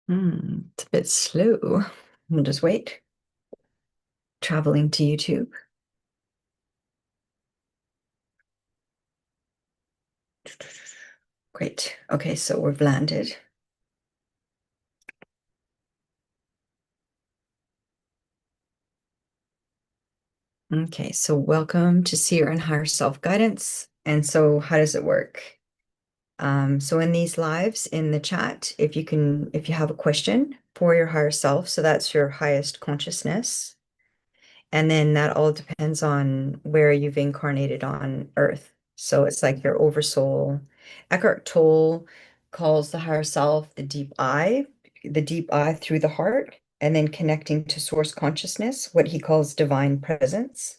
It's a bit slow. We'll just wait. Traveling to YouTube. Great. Okay, so we've landed. Okay, so welcome to Seer and Higher Self Guidance. And so how does it work? So in these lives in the chat, if you have a question for your higher self, so that's your highest consciousness. And then that all depends on where you've incarnated on Earth. So it's like your oversoul. Eckhart Tolle calls the higher self the deep eye through the heart, and then connecting to source consciousness, what he calls divine presence.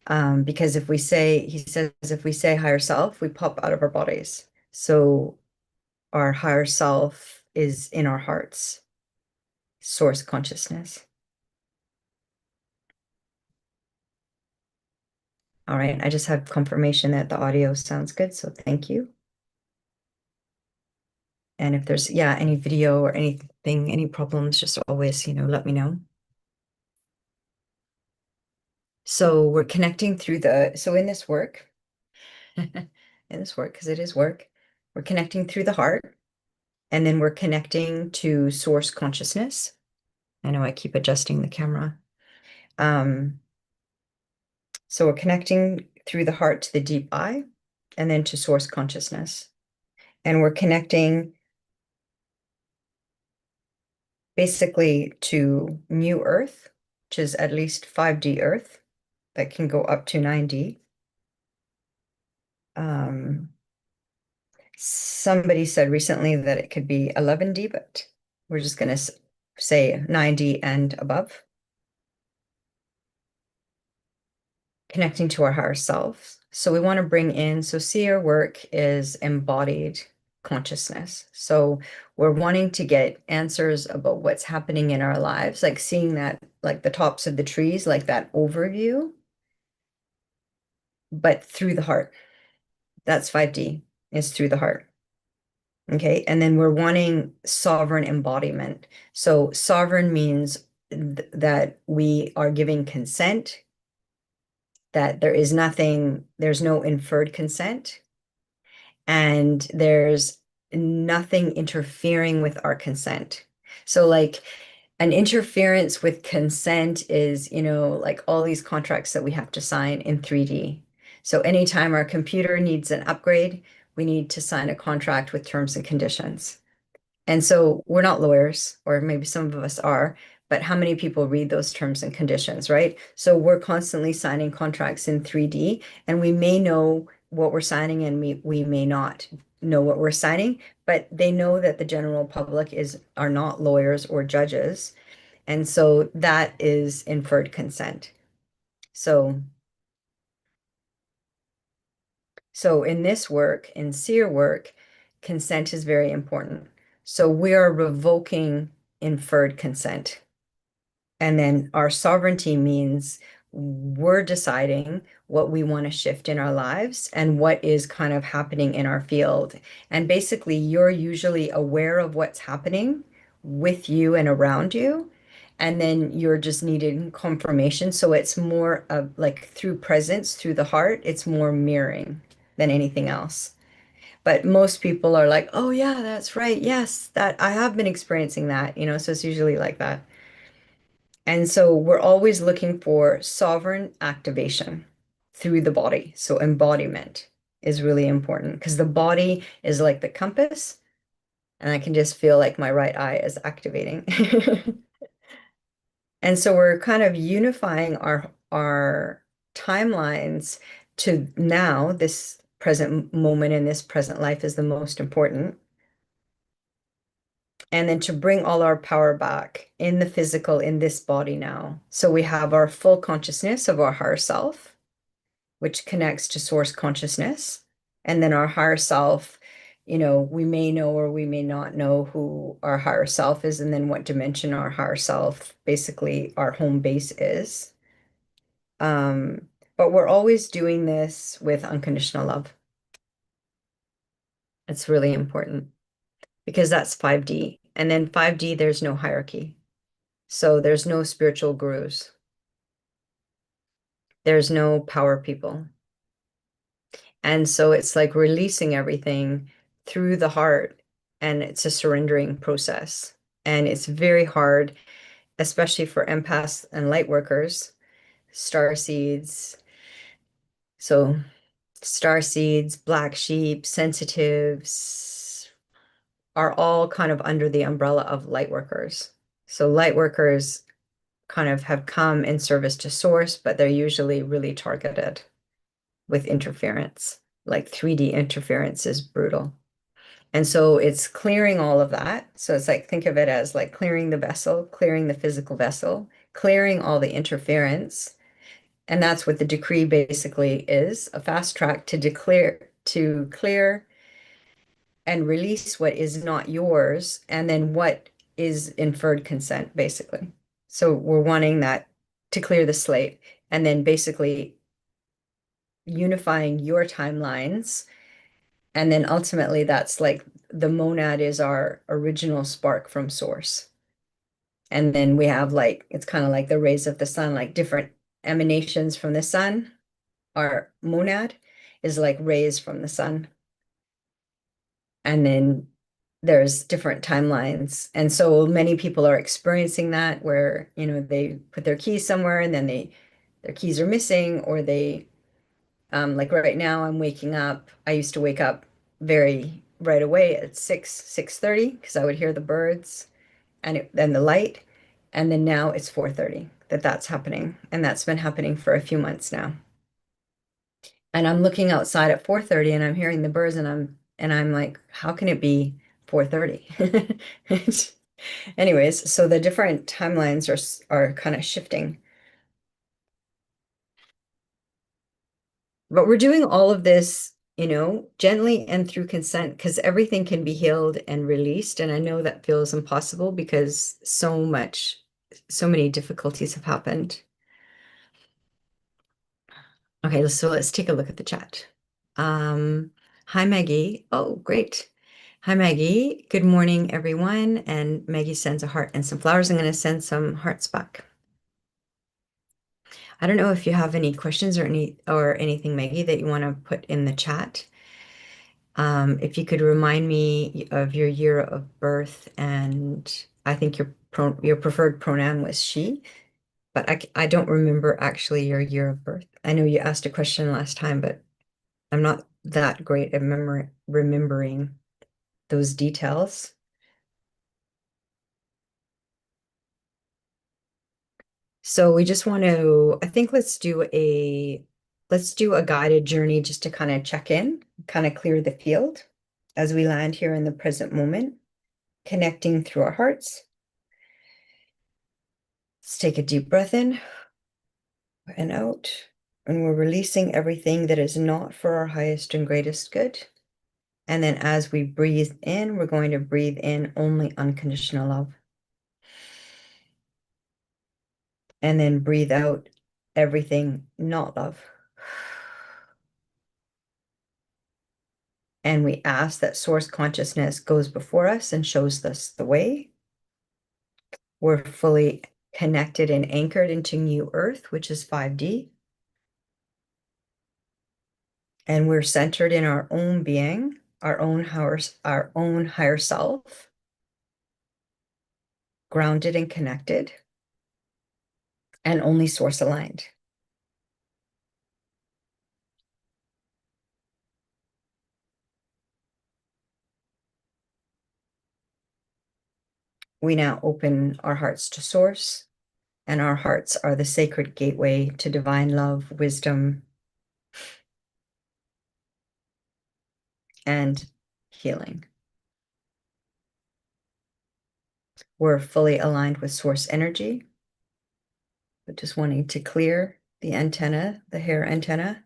Because he says, if we say higher self, we pop out of our bodies. So our higher self is in our hearts, source consciousness. All right, I just have confirmation that the audio sounds good, so thank you. And if there's, yeah, any video or anything, any problems, just always, let me know. So we're connecting through so in this work, because it is work, we're connecting through the heart, and then we're connecting to source consciousness. I know I keep adjusting the camera. Um, so we're connecting through the heart to the deep eye, and then to source consciousness. And we're connecting basically to new Earth, which is at least 5D Earth, that can go up to 9D. Somebody said recently that it could be 11D, but we're just going to say 9D and above. Connecting to our higher selves. So we want to bring in, so seer work is embodied consciousness. So we're wanting to get answers about what's happening in our lives, like seeing that, like the tops of the trees, like that overview, but through the heart. That's 5D, is through the heart. Okay. And then we're wanting sovereign embodiment. So sovereign means that we are giving consent, that there's no inferred consent, and there's nothing interfering with our consent. So like an interference with consent is, like all these contracts that we have to sign in 3D. So anytime our computer needs an upgrade, we need to sign a contract with terms and conditions. And so we're not lawyers, or maybe some of us are, but how many people read those terms and conditions, right? So we're constantly signing contracts in 3D, and we may know what we're signing and we may not know what we're signing, but they know that the general public are not lawyers or judges. And so that is inferred consent. So so in this work, in seer work, consent is very important. So we are revoking inferred consent. And then our sovereignty means we're deciding what we want to shift in our lives and what is kind of happening in our field. And basically, you're usually aware of what's happening with you and around you. And then you're just needing confirmation. So it's more of like through presence, through the heart, it's more mirroring than anything else. But most people are like, oh, yeah, that's right. Yes, that I have been experiencing that, so it's usually like that. And so we're always looking for sovereign activation through the body. So embodiment is really important because the body is like the compass, and I can just feel like my right eye is activating. And so we're kind of unifying our timelines to now, this present moment in this present life is the most important. And then to bring all our power back in the physical, in this body now. So we have our full consciousness of our higher self, which connects to source consciousness. And then our higher self, we may know or we may not know who our higher self is, and then what dimension our higher self, basically our home base is. But we're always doing this with unconditional love. It's really important because that's 5D. And then 5D, there's no hierarchy. So there's no spiritual gurus. There's no power people. And so it's like releasing everything through the heart, and it's a surrendering process. And it's very hard, especially for empaths and light workers, star seeds. So star seeds, black sheep, sensitives are all kind of under the umbrella of light workers. So light workers kind of have come in service to source, but they're usually really targeted with interference. Like 3D interference is brutal. And so it's clearing all of that. So it's like, think of it as like clearing the vessel, clearing the physical vessel, clearing all the interference. And that's what the decree basically is, a fast track to declare, to clear and release what is not yours, and then what is inferred consent, basically. So we're wanting that to clear the slate, and then basically unifying your timelines. And then ultimately, that's like the monad is our original spark from source. And then we have like, it's kind of like the rays of the sun, like different emanations from the sun. Our monad is like rays from the sun. And then there's different timelines. And so many people are experiencing that where, they put their keys somewhere and then their keys are missing, or they like right now I'm waking up. I used to wake up very right away at 6:30 because I would hear the birds and then the light. And then now it's 4:30 that's happening. And that's been happening for a few months now. And I'm looking outside at 4:30 and I'm hearing the birds, and I'm like, how can it be 4:30? Anyways, so the different timelines are kind of shifting. But we're doing all of this, gently and through consent, because everything can be healed and released. And I know that feels impossible because so many difficulties have happened. Okay, so let's take a look at the chat. Hi, Maggie. Oh, great. Hi, Maggie. Good morning, everyone. And Maggie sends a heart and some flowers. I'm going to send some hearts back. I don't know if you have any questions or anything, Maggie, that you want to put in the chat. If you could remind me of your year of birth, and I think your preferred pronoun was she, but I don't remember actually your year of birth. I know you asked a question last time, but I'm not that great at remembering those details. So we just want to, I think let's do a guided journey just to kind of check in, kind of clear the field as we land here in the present moment, connecting through our hearts. Let's take a deep breath in and out. And we're releasing everything that is not for our highest and greatest good. And then as we breathe in, we're going to breathe in only unconditional love. And then breathe out everything not love. And we ask that source consciousness goes before us and shows us the way. We're fully connected and anchored into new earth, which is 5D. And we're centered in our own being, our own higher self, grounded and connected, and only source aligned. We now open our hearts to source, and our hearts are the sacred gateway to divine love, wisdom, and healing. We're fully aligned with source energy, but just wanting to clear the antenna, the hair antenna.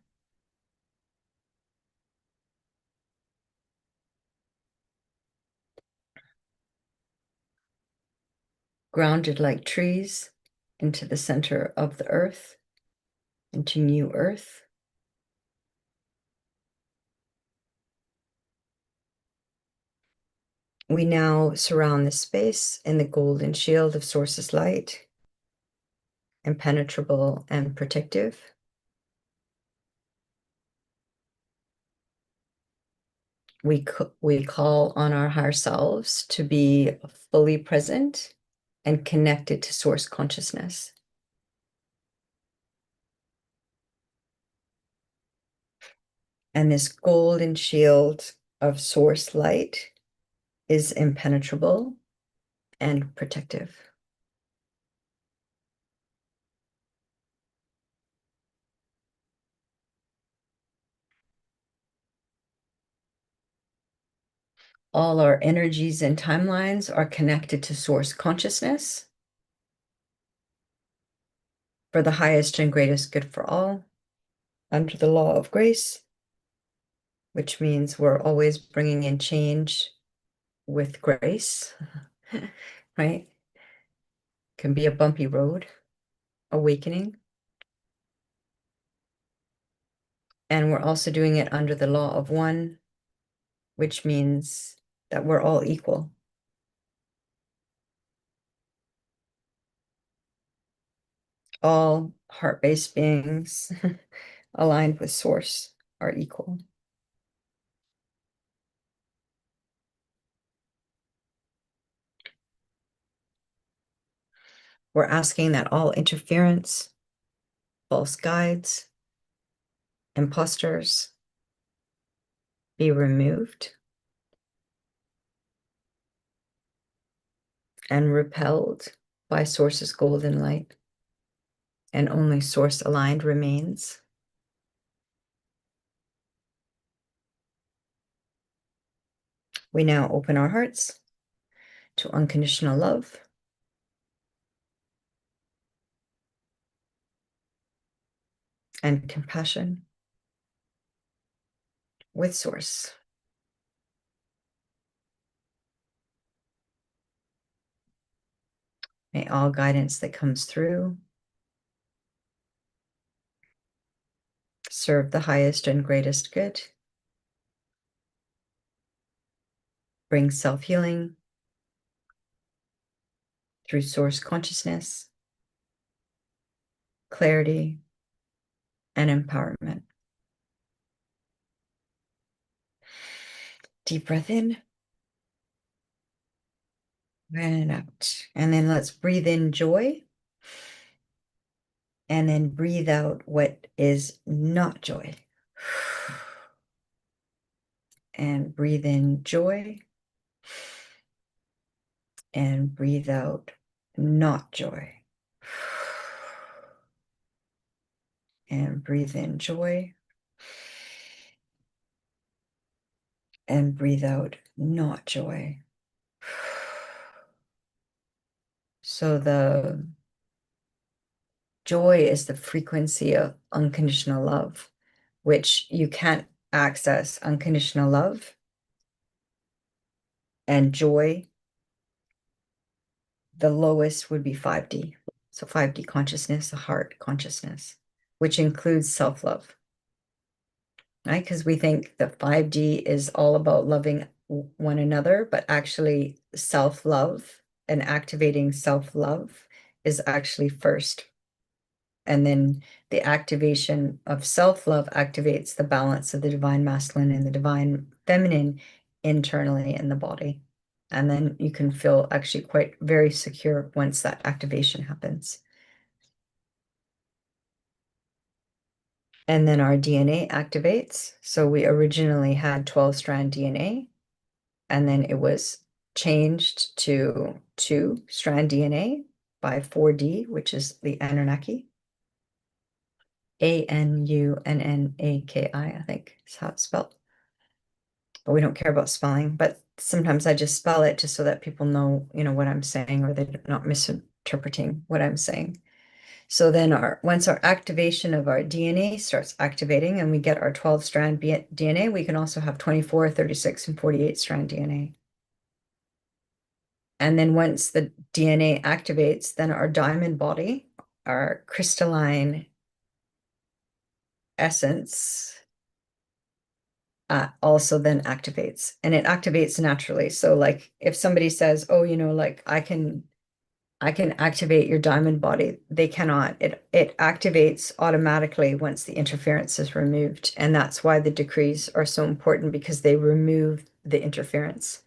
Grounded like trees into the center of the earth, into new earth. We now surround the space in the golden shield of Source's light, impenetrable and protective. We call on our higher selves to be fully present and connected to Source consciousness. And this golden shield of Source light is impenetrable and protective. All our energies and timelines are connected to Source consciousness for the highest and greatest good for all, under the law of grace, which means we're always bringing in change with grace, right? Can be a bumpy road, awakening. And we're also doing it under the law of one, which means that we're all equal. All heart-based beings aligned with Source are equal. We're asking that all interference, false guides, imposters be removed and repelled by Source's golden light, and only Source aligned remains. We now open our hearts to unconditional love and compassion with Source. May all guidance that comes through serve the highest and greatest good, bring self-healing through Source consciousness, clarity, and empowerment. Deep breath in and out. And then let's breathe in joy. And then breathe out what is not joy. And breathe in joy. And breathe out not joy. And breathe in joy. And breathe out not joy. So the joy is the frequency of unconditional love, which you can't access unconditional love and joy. The lowest would be 5D. So 5D consciousness, the heart consciousness, which includes self-love, right? Because we think that 5D is all about loving one another, but actually self-love and activating self-love is actually first. And then the activation of self-love activates the balance of the divine masculine and the divine feminine internally in the body. And then you can feel actually quite very secure once that activation happens. And then our DNA activates. So we originally had 12-strand DNA, and then it was changed to 2-strand DNA by 4D, which is the Anunnaki. Anunnaki, I think is how it's spelled. But we don't care about spelling, but sometimes I just spell it just so that people know, what I'm saying, or they're not misinterpreting what I'm saying. So then once our activation of our DNA starts activating and we get our 12-strand DNA, we can also have 24, 36, and 48-strand DNA. And then once the DNA activates, then our diamond body, our crystalline essence, also then activates, and it activates naturally. So like if somebody says, oh, like I can activate your diamond body, they cannot. It activates automatically once the interference is removed. And that's why the decrees are so important, because they remove the interference.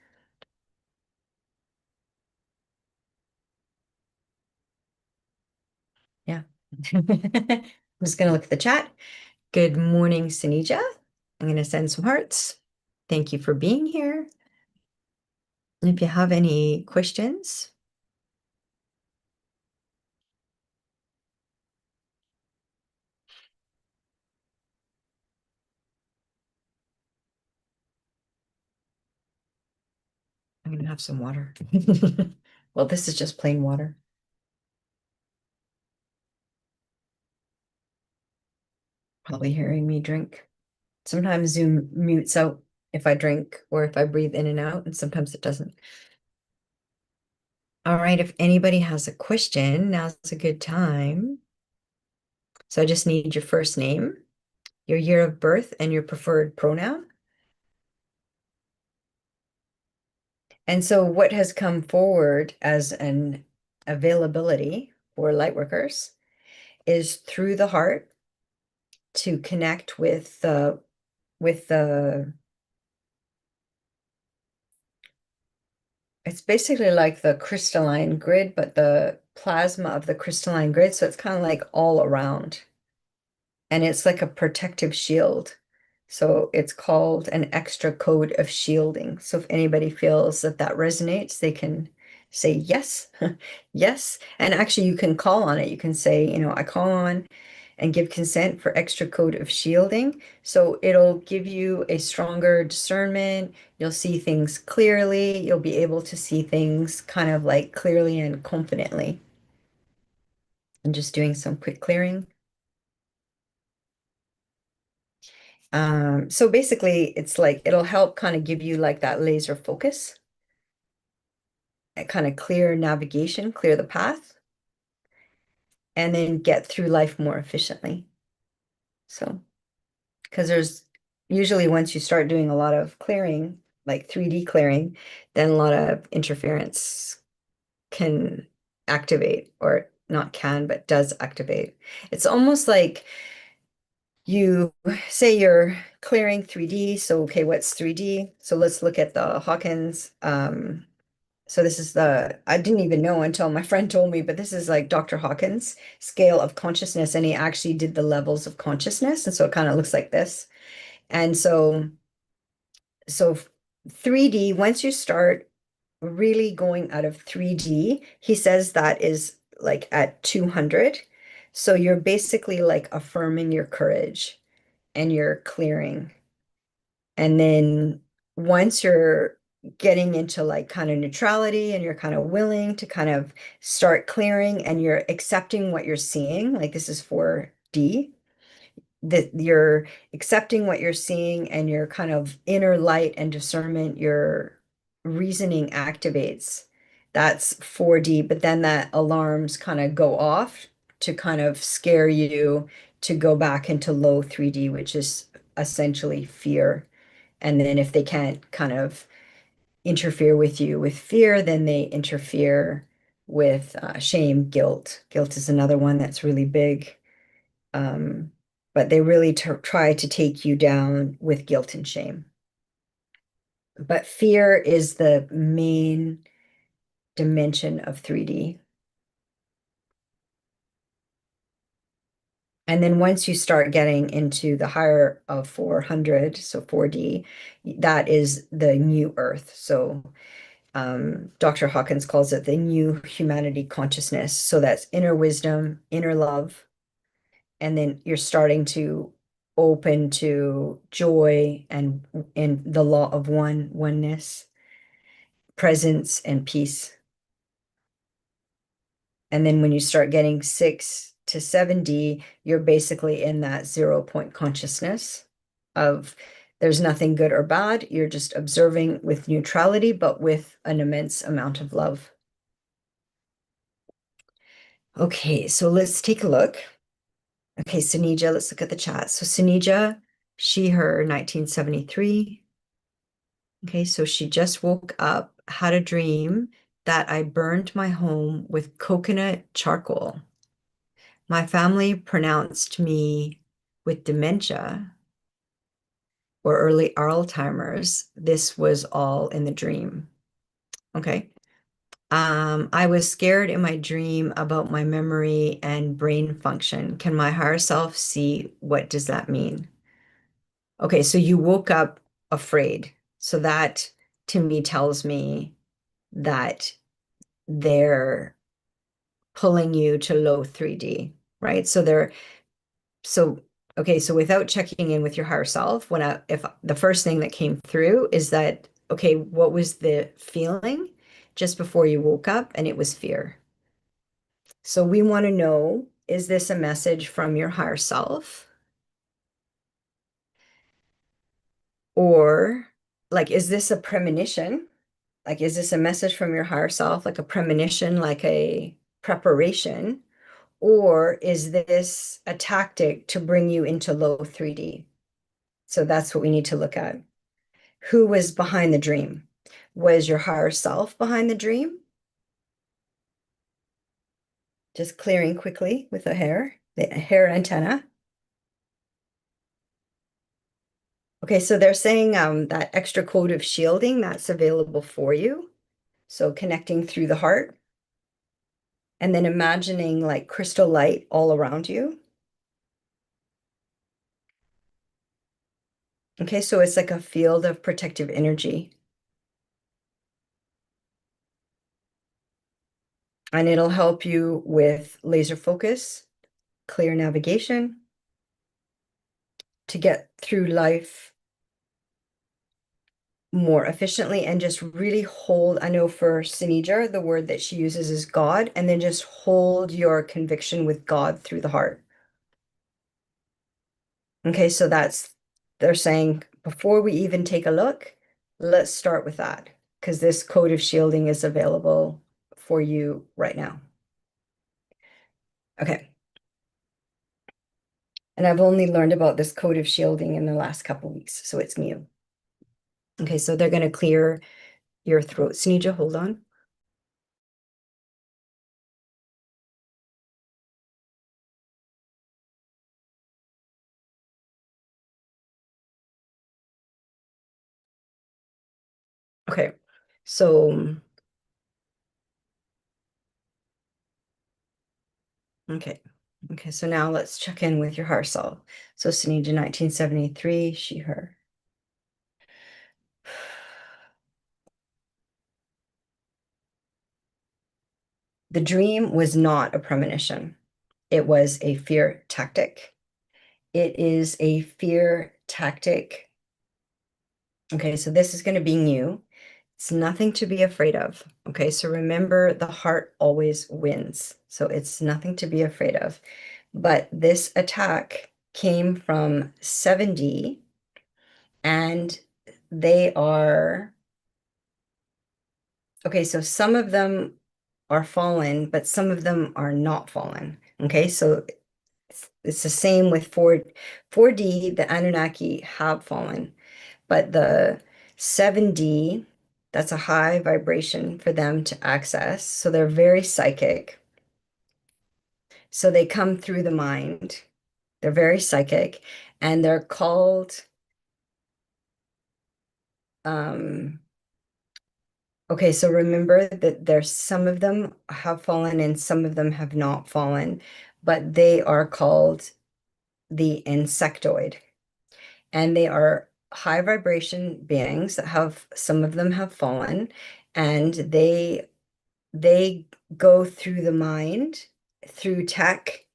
Yeah. I'm just going to look at the chat. Good morning, Sanija. I'm going to send some hearts. Thank you for being here. And if you have any questions, I'm going to have some water. Well, this is just plain water. Probably hearing me drink. Sometimes Zoom mutes out if I drink or if I breathe in and out, and sometimes it doesn't. All right, if anybody has a question, now's a good time. So I just need your first name, your year of birth, and your preferred pronoun. And so what has come forward as an availability for lightworkers is through the heart to connect with the it's basically like the crystalline grid, but the plasma of the crystalline grid. So it's kind of like all around. And it's like a protective shield. So it's called an extra code of shielding. So if anybody feels that that resonates, they can say yes, yes. And actually, you can call on it. You can say, I call on and give consent for extra code of shielding. So it'll give you a stronger discernment. You'll see things clearly. You'll be able to see things kind of like clearly and confidently. I'm just doing some quick clearing. So basically, it's like it'll help kind of give you like that laser focus, kind of clear navigation, clear the path, and then get through life more efficiently. So, because there's usually once you start doing a lot of clearing, like 3D clearing, then a lot of interference can activate, or not can, but does activate. It's almost like you say you're clearing 3D. So, okay, what's 3D? So let's look at the Hawkins. So this is I didn't even know until my friend told me, but this is like Dr. Hawkins' scale of consciousness, and he actually did the levels of consciousness. And so it kind of looks like this. And so 3D, once you start really going out of 3D, he says that is like at 200. So you're basically like affirming your courage and you're clearing. And then once you're getting into like kind of neutrality and you're kind of willing to kind of start clearing and you're accepting what you're seeing, like this is 4D, that you're accepting what you're seeing and your kind of inner light and discernment, your reasoning activates. That's 4D, but then that alarms kind of go off to kind of scare you to go back into low 3D, which is essentially fear. And then if they can't kind of interfere with you with fear, then they interfere with shame, guilt. Guilt is another one that's really big. Um, but they really try to take you down with guilt and shame. But fear is the main dimension of 3D. And then once you start getting into the higher of 400, so 4D, that is the new Earth. So Dr. Hawkins calls it the new humanity consciousness. So that's inner wisdom, inner love, and then you're starting to open to joy and in the law of oneness, presence and peace. And then when you start getting 6 to 7D, you're basically in that 0 point consciousness of there's nothing good or bad. You're just observing with neutrality, but with an immense amount of love. Okay, so let's take a look. Okay, Sunija, let's look at the chat. So Sunija, She, her, 1973. Okay, so she just woke up, had a dream that I burned my home with coconut charcoal. My family pronounced me with dementia or early Alzheimer's. This was all in the dream. Okay. I was scared in my dream about my memory and brain function. Can my higher self see what does that mean? Okay, so you woke up afraid. So that to me tells me that they're pulling you to low 3D, right? So okay, so without checking in with your higher self, if the first thing that came through is that, okay, what was the feeling just before you woke up? And it was fear. So we want to know, is this a message from your higher self? Or like, is this a premonition? Like, is this a message from your higher self, like a premonition, like a preparation? Or is this a tactic to bring you into low 3D? So that's what we need to look at. Who was behind the dream? Was your higher self behind the dream? Just clearing quickly with the hair antenna. Okay, so they're saying that extra code of shielding that's available for you. So connecting through the heart and then imagining like crystal light all around you. Okay, so it's like a field of protective energy. And it'll help you with laser focus, clear navigation to get through life more efficiently and just really hold. I know for Sinija, the word that she uses is God, and then just hold your conviction with God through the heart. Okay, so they're saying before we even take a look, let's start with that because this code of shielding is available for you right now. Okay. And I've only learned about this code of shielding in the last couple weeks, so it's new. Okay, so they're going to clear your throat. Sinija, hold on. Okay, so, okay. Okay, so now let's check in with your heart self. So Sinija, 1973, she, her. The dream was not a premonition. It was a fear tactic. It is a fear tactic. Okay, so this is going to be new. It's nothing to be afraid of. Okay, so remember the heart always wins. So it's nothing to be afraid of. But this attack came from 7D and they are, okay, so some of them are fallen, but some of them are not fallen. Okay, so it's the same with 4D, the Anunnaki have fallen, but the 7D, that's a high vibration for them to access. So they're very psychic. So they come through the mind. They're very psychic and they're called, um, okay, so remember that there's some of them have fallen and some of them have not fallen, but they are called the insectoid. And they are high vibration beings that have some of them have fallen and they go through the mind, through tech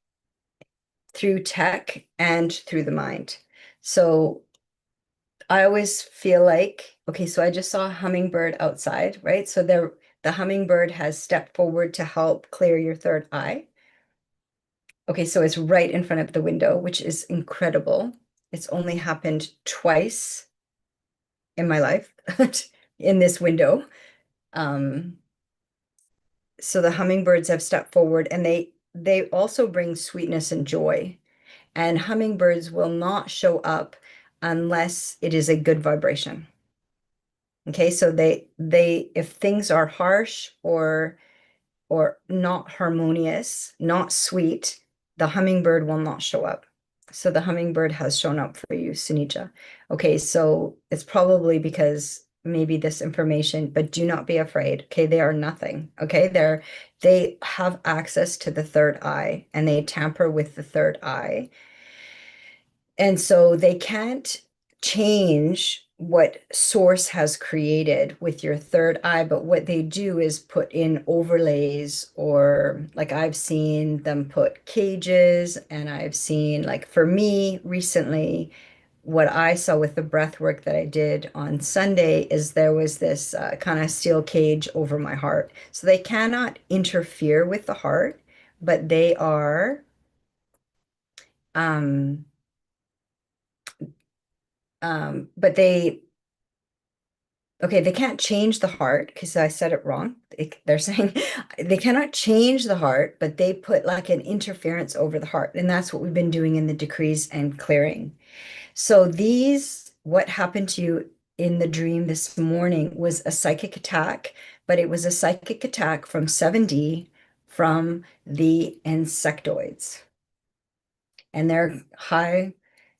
and through the mind. So I always feel like, okay, so I just saw a hummingbird outside, right? So the hummingbird has stepped forward to help clear your third eye. Okay, so it's right in front of the window, which is incredible. It's only happened twice in my life in this window. Um, so the hummingbirds have stepped forward and they also bring sweetness and joy. And hummingbirds will not show up unless it is a good vibration. Okay, so they if things are harsh or not harmonious, not sweet, the hummingbird will not show up. So the hummingbird has shown up for you, Sunija. Okay, so it's probably because maybe this information, but do not be afraid. Okay, they are nothing. Okay, they have access to the third eye and they tamper with the third eye. And so they can't change what source has created with your third eye, but what they do is put in overlays, or like I've seen them put cages, and I've seen, like for me recently, what I saw with the breath work that I did on Sunday is there was this kind of steel cage over my heart. So they cannot interfere with the heart, but they are um but they can't change the heart because I said it wrong. They're saying they cannot change the heart, but they put like an interference over the heart. And that's what we've been doing in the decrees and clearing. So what happened to you in the dream this morning was a psychic attack, but it was a psychic attack from 7D from the insectoids. And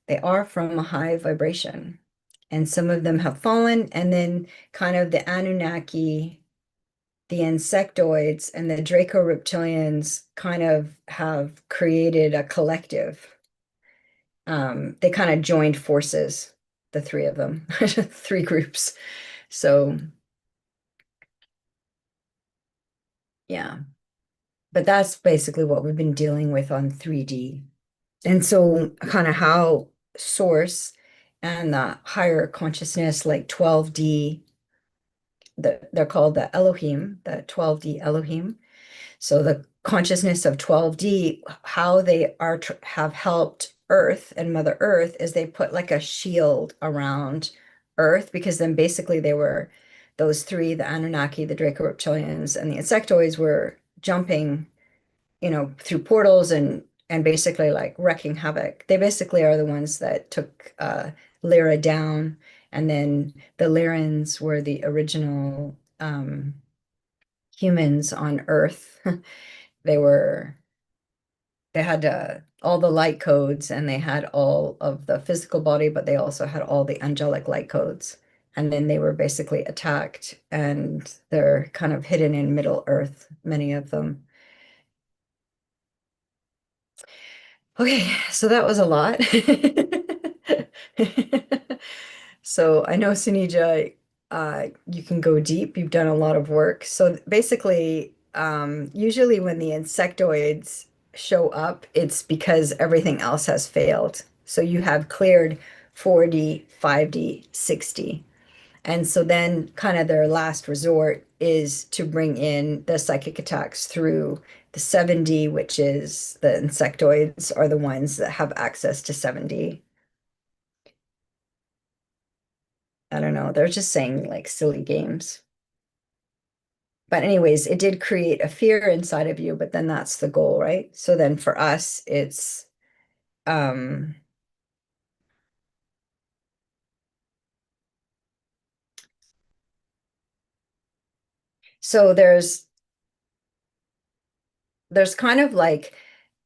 they are from a high vibration. And some of them have fallen, and then kind of the Anunnaki, the insectoids, and the Draco reptilians kind of have created a collective. They kind of joined forces, the three of them, three groups. So yeah, but that's basically what we've been dealing with on 3D. And so kind of how source and the higher consciousness, like 12D, they're called the Elohim, the 12D Elohim. So the consciousness of 12D, how they have helped Earth and Mother Earth is they put like a shield around Earth, because then basically they were those three, the Anunnaki, the Draco reptilians, and the insectoids were jumping, through portals and basically like wrecking havoc. They basically are the ones that took Lyra down, and then the Lyrans were the original humans on Earth. They were they had all the light codes, and they had all of the physical body, but they also had all the angelic light codes. And then they were basically attacked, and they're kind of hidden in Middle Earth, many of them. Okay, so that was a lot. So I know, Sunija, you can go deep. You've done a lot of work. So basically, usually when the insectoids show up, it's because everything else has failed. So you have cleared 4D, 5D, 6D. And so then kind of their last resort is to bring in the psychic attacks through the 7D, which is the insectoids are the ones that have access to 7D. I don't know. They're just saying like silly games. But anyways, it did create a fear inside of you, but then that's the goal, right? So then for us, it's um so there's kind of like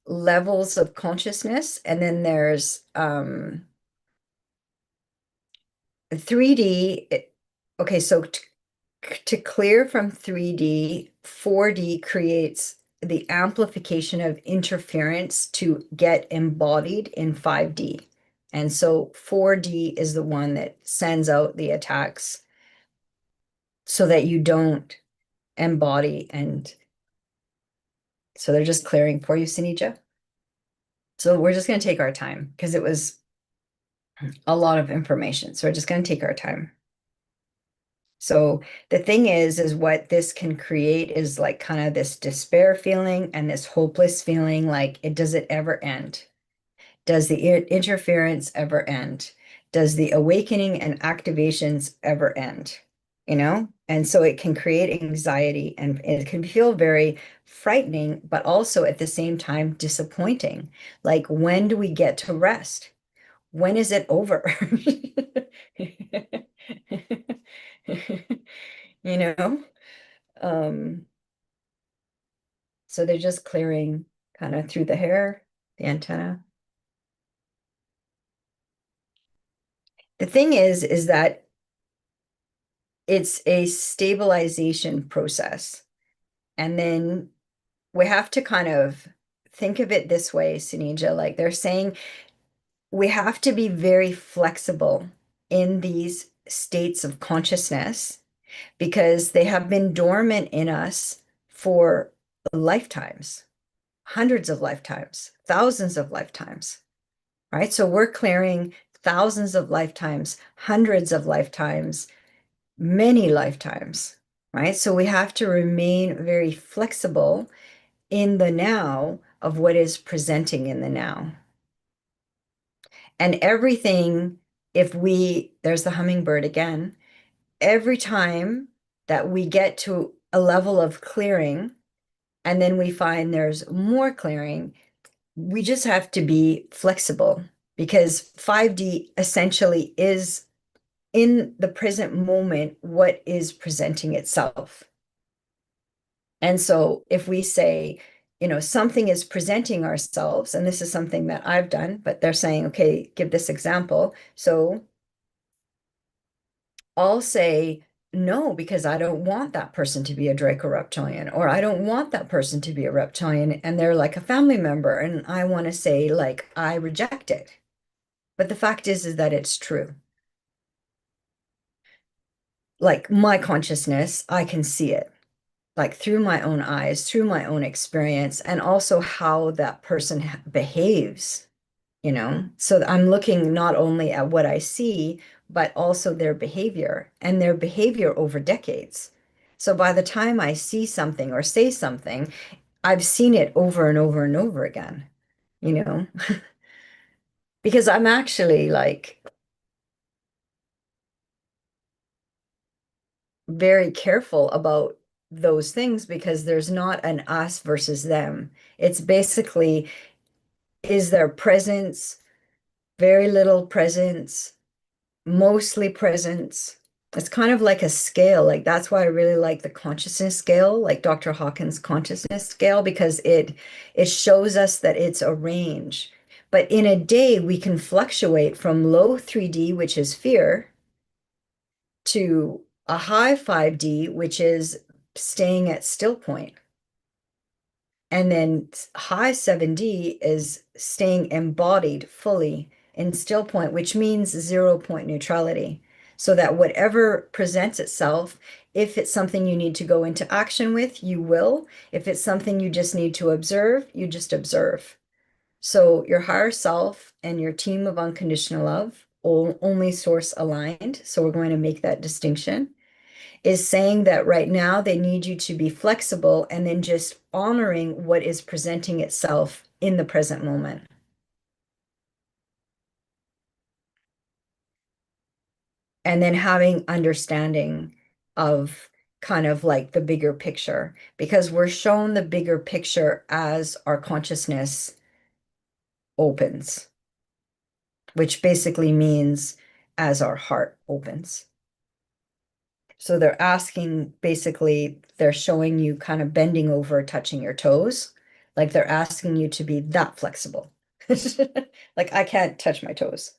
levels of consciousness, and then there's 3D. Okay, so to clear from 3D, 4D creates the amplification of interference to get embodied in 5D. And so 4D is the one that sends out the attacks so that you don't embody. And so they're just clearing for you, Sinija. So we're just going to take our time because it was a lot of information. So we're just going to take our time. So the thing is what this can create is like kind of this despair feeling and this hopeless feeling, like does it ever end? Does the interference ever end? Does the awakening and activations ever end? And so it can create anxiety, and it can feel very frightening, but also at the same time disappointing. Like, when do we get to rest? when is it over? You know? Um, so they're just clearing kind of through the hair, the antenna. The thing is that it's a stabilization process. And then we have to kind of think of it this way, Sunija, like they're saying we have to be very flexible in these states of consciousness because they have been dormant in us for lifetimes, hundreds of lifetimes, thousands of lifetimes, right? So we're clearing thousands of lifetimes, hundreds of lifetimes, many lifetimes, right? So we have to remain very flexible in the now of what is presenting in the now. And everything, there's the hummingbird again, every time that we get to a level of clearing and then we find there's more clearing, we just have to be flexible because 5D essentially is in the present moment what is presenting itself. And so if we say, something is presenting ourselves, and this is something that I've done, but they're saying, okay, give this example. So I'll say no, because I don't want that person to be a Draco reptilian, or I don't want that person to be a reptilian, and they're like a family member, and I want to say, like, I reject it. But the fact is that it's true. Like my consciousness, I can see it, like through my own eyes, through my own experience, and also how that person behaves, So I'm looking not only at what I see, but also their behavior and their behavior over decades. So by the time I see something or say something, I've seen it over and over and over again, you know, because I'm actually like very careful about those things because there's not an us versus them. It's basically, is there presence, very little presence, mostly presence. It's kind of like a scale. Like that's why I really like the consciousness scale, like Dr. Hawkins' consciousness scale, because it shows us that it's a range. But in a day, we can fluctuate from low 3D, which is fear, to a high 5D, which is staying at still point. And then high 7D is staying embodied fully in still point, which means 0 point neutrality. So that whatever presents itself, if it's something you need to go into action with, you will. If it's something you just need to observe, you just observe. So your higher self and your team of unconditional love, only source aligned. So we're going to make that distinction is saying that right now they need you to be flexible and then just honoring what is presenting itself in the present moment. And then having understanding of kind of like the bigger picture, because we're shown the bigger picture as our consciousness opens, which basically means as our heart opens. So they're asking, basically, they're showing you kind of bending over, touching your toes. Like they're asking you to be that flexible. Like I can't touch my toes.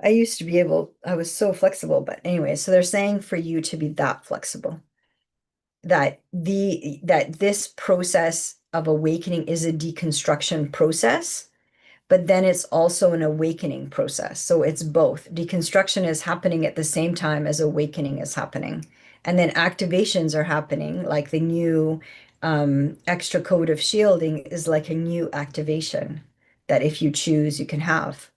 I used to be able, I was so flexible, but anyway, so they're saying for you to be that flexible. That this process of awakening is a deconstruction process, but then it's also an awakening process. So it's both. Deconstruction is happening at the same time as awakening is happening. And then activations are happening, like the new extra code of shielding is like a new activation that if you choose, you can have.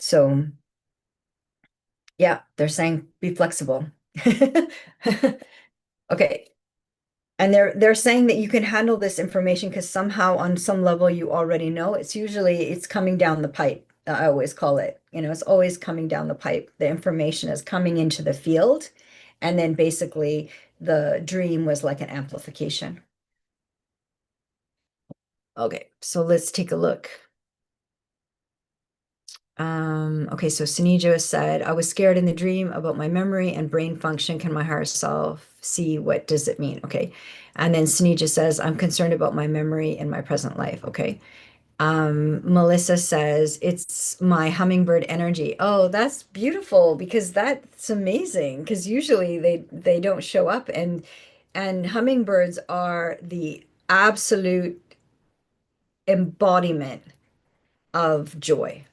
So yeah, they're saying be flexible. Okay. And they're saying that you can handle this information because somehow on some level you already know. It's coming down the pipe. I always call it, it's always coming down the pipe. The information is coming into the field. And then basically the dream was like an amplification. Okay, so let's take a look. Okay, so Sunijo said, I was scared in the dream about my memory and brain function. Can my higher self see what does it mean? Okay. And then Sunija says, I'm concerned about my memory in my present life. Okay. Melissa says, it's my hummingbird energy. Oh, that's beautiful because that's amazing because usually they don't show up and hummingbirds are the absolute embodiment of joy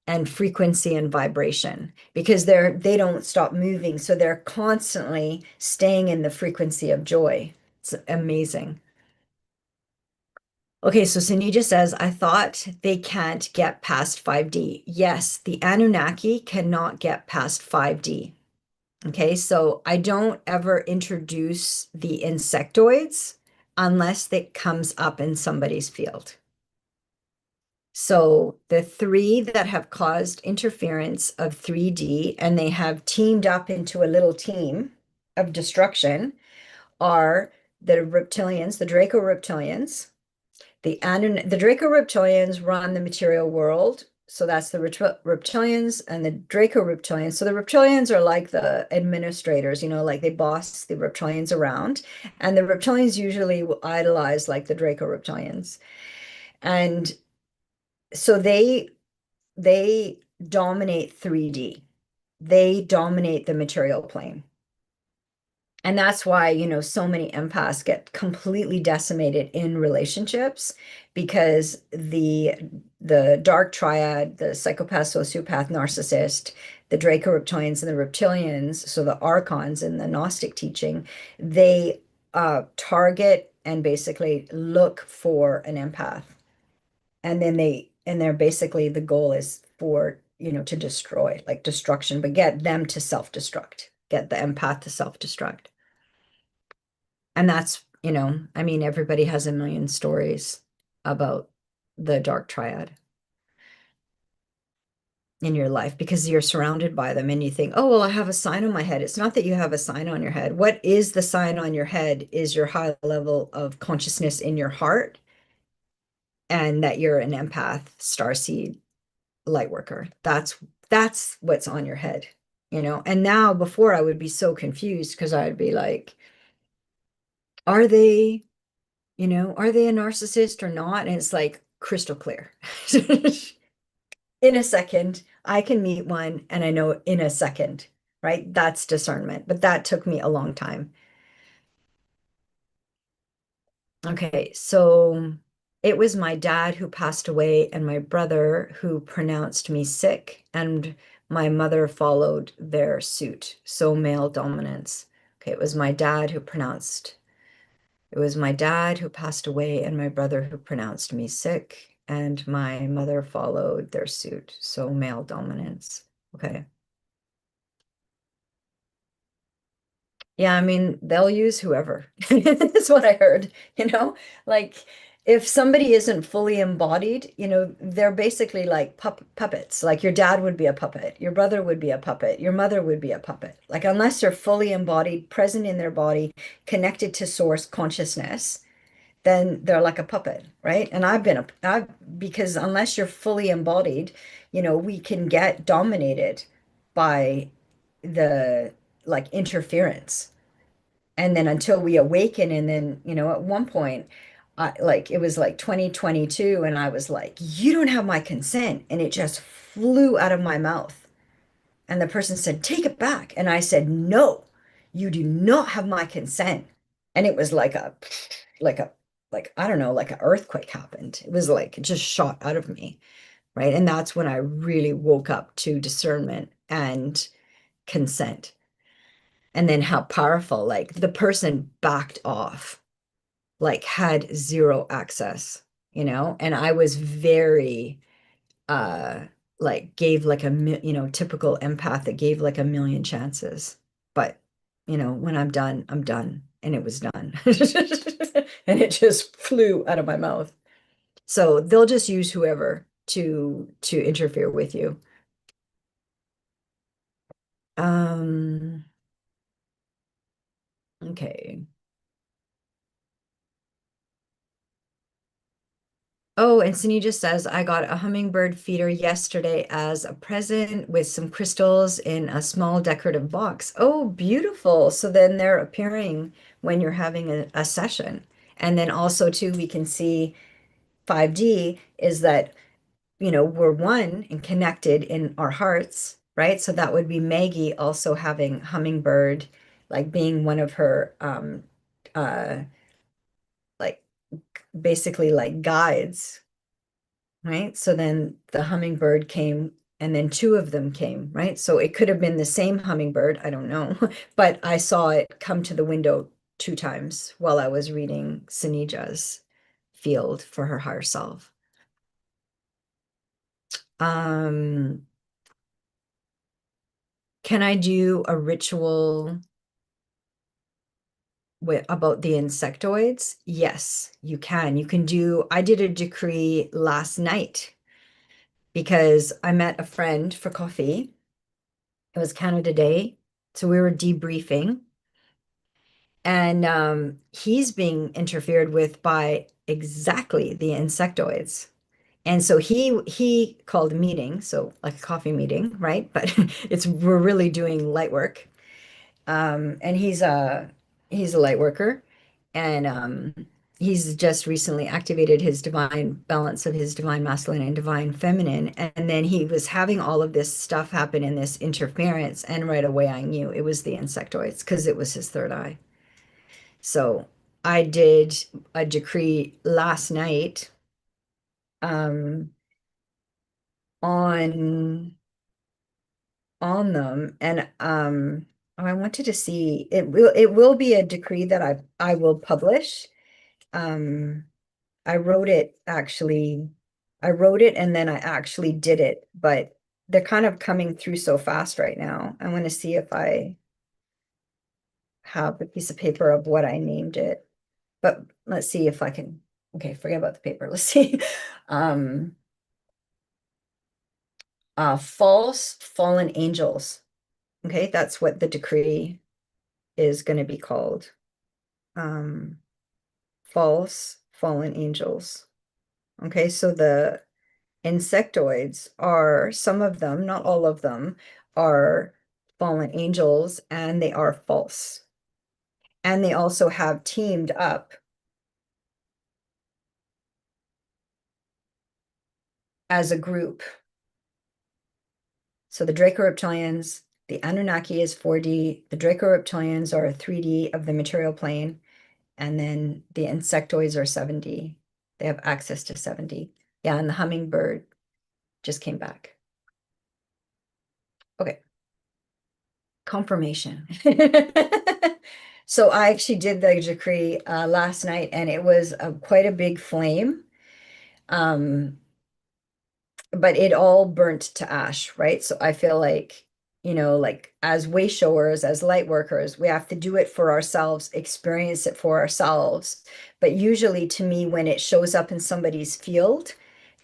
and frequency and vibration because they don't stop moving, so they're constantly staying in the frequency of joy. It's amazing. Okay, so Sunija says, I thought they can't get past 5D. Yes, the Anunnaki cannot get past 5D. Okay, so I don't ever introduce the insectoids unless it comes up in somebody's field. So the three that have caused interference of 3D and they have teamed up into a little team of destruction are the reptilians, the Draco reptilians. The Draco reptilians run the material world. So that's the reptilians and the Draco reptilians. So the reptilians are like the administrators, like they boss the reptilians around. And the reptilians usually will idolize like the Draco reptilians. And so they dominate 3D. They dominate the material plane. And that's why, so many empaths get completely decimated in relationships because the dark triad, the psychopath, sociopath, narcissist, the Draco reptilians and the reptilians, so the archons in the Gnostic teaching, they target and basically look for an empath. And then they're basically the goal is for, to destroy, like destruction, but get them to self-destruct, get the empath to self-destruct. And that's, I mean, everybody has a million stories about the dark triad in your life because you're surrounded by them and you think, oh, well, I have a sign on my head. It's not that you have a sign on your head. What is the sign on your head is your high level of consciousness in your heart and that you're an empath, starseed, light worker. That's what's on your head, And now before I would be so confused because I'd be like, are they are they a narcissist or not? And it's like crystal clear. In a second, I can meet one and I know in a second, right? That's discernment. But that took me a long time. Okay, so it was my dad who passed away and my brother who pronounced me sick, and my mother followed their suit. So male dominance. Okay, it was my dad who passed away and my brother who pronounced me sick, and my mother followed their suit. So male dominance. Okay. Yeah, I mean, they'll use whoever. That's what I heard, like if somebody isn't fully embodied, they're basically like puppets. Like your dad would be a puppet, your brother would be a puppet, your mother would be a puppet. Like unless they're fully embodied, present in their body, connected to source consciousness, then they're like a puppet, right? And because unless you're fully embodied, we can get dominated by the like interference. And then until we awaken, and then, at one point, it was like 2022, and I was like, you don't have my consent. And it just flew out of my mouth. And the person said, take it back. And I said, no, you do not have my consent. And it was like a, I don't know, like an earthquake happened. It was like it just shot out of me, right? And that's when I really woke up to discernment and consent. And then how powerful, like the person backed off, like had zero access, and I was very, uh, like gave like typical empath that gave like a million chances. But, when I'm done, I'm done. And it was done. And it just flew out of my mouth. So they'll just use whoever to interfere with you. Um, okay. Oh, and Sunny just says, I got a hummingbird feeder yesterday as a present with some crystals in a small decorative box. Oh, beautiful. So then they're appearing when you're having a session. And then also too, we can see 5D is that, we're one and connected in our hearts, right? So that would be Maggie also having hummingbird, like being one of her like basically like guides, right? So then the hummingbird came and then two of them came, right? So it could have been the same hummingbird, I don't know, but I saw it come to the window two times while I was reading Sanija's field for her higher self. Um, can I do a ritual about the insectoids? Yes, you can. I did a decree last night because I met a friend for coffee. It was Canada Day. So we were debriefing, and he's being interfered with by exactly the insectoids. And so he called a meeting, so like a coffee meeting, right? But we're really doing light work. And he's a light worker, and he's just recently activated his divine balance of his divine masculine and divine feminine. And then he was having all of this stuff happen in this interference, and right away I knew it was the insectoids because it was his third eye. So I did a decree last night um, on them, and I wanted to see it will be a decree that I will publish. Um, I wrote it actually. I wrote it and then I actually did it, but they're kind of coming through so fast right now. I want to see if I have a piece of paper of what I named it. But let's see if I can. Okay, forget about the paper. Let's see. Um, false fallen angels. Okay, that's what the decree is going to be called. Um, false fallen angels. Okay, so the insectoids are some of them, not all of them, are fallen angels and they are false. And they also have teamed up as a group. So the Draco Reptilians, the Anunnaki is 4D, the Draco Reptilians are 3D of the material plane, and then the insectoids are 7D. They have access to 7D. Yeah, and the hummingbird just came back. Okay, confirmation. So I actually did the decree last night, and it was quite a big flame. Um, but it all burnt to ash, right? So I feel like, like as way showers, as light workers, we have to do it for ourselves, experience it for ourselves. But usually to me, when it shows up in somebody's field,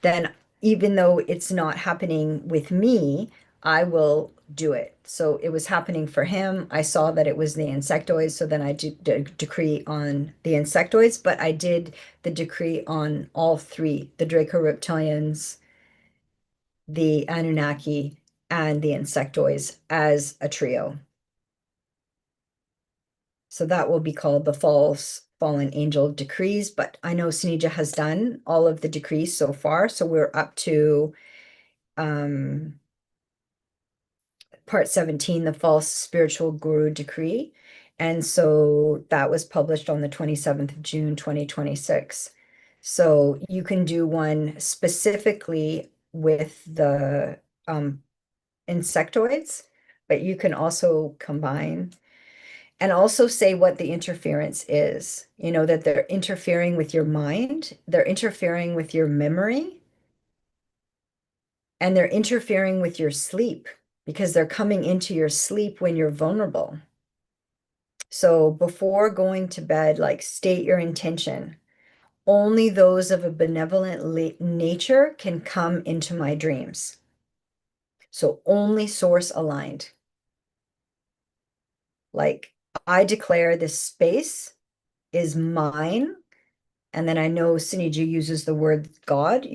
then even though it's not happening with me, I will do it. So it was happening for him. I saw that it was the insectoids. So then I did a decree on the insectoids, but I did the decree on all three, the Draco reptilians, the Anunnaki, and the insectoids as a trio. So that will be called the false fallen angel decrees. But I know Sunija has done all of the decrees so far. So we're up to um, part 17, the false spiritual guru decree. And so that was published on the 27th of June, 2026. So you can do one specifically with the insectoids, but you can also combine and also say what the interference is. That they're interfering with your mind, they're interfering with your memory, and they're interfering with your sleep because they're coming into your sleep when you're vulnerable. So before going to bed, like state your intention. Only those of a benevolent nature can come into my dreams. So only source aligned. Like I declare this space is mine And then I know Siniju uses the word God.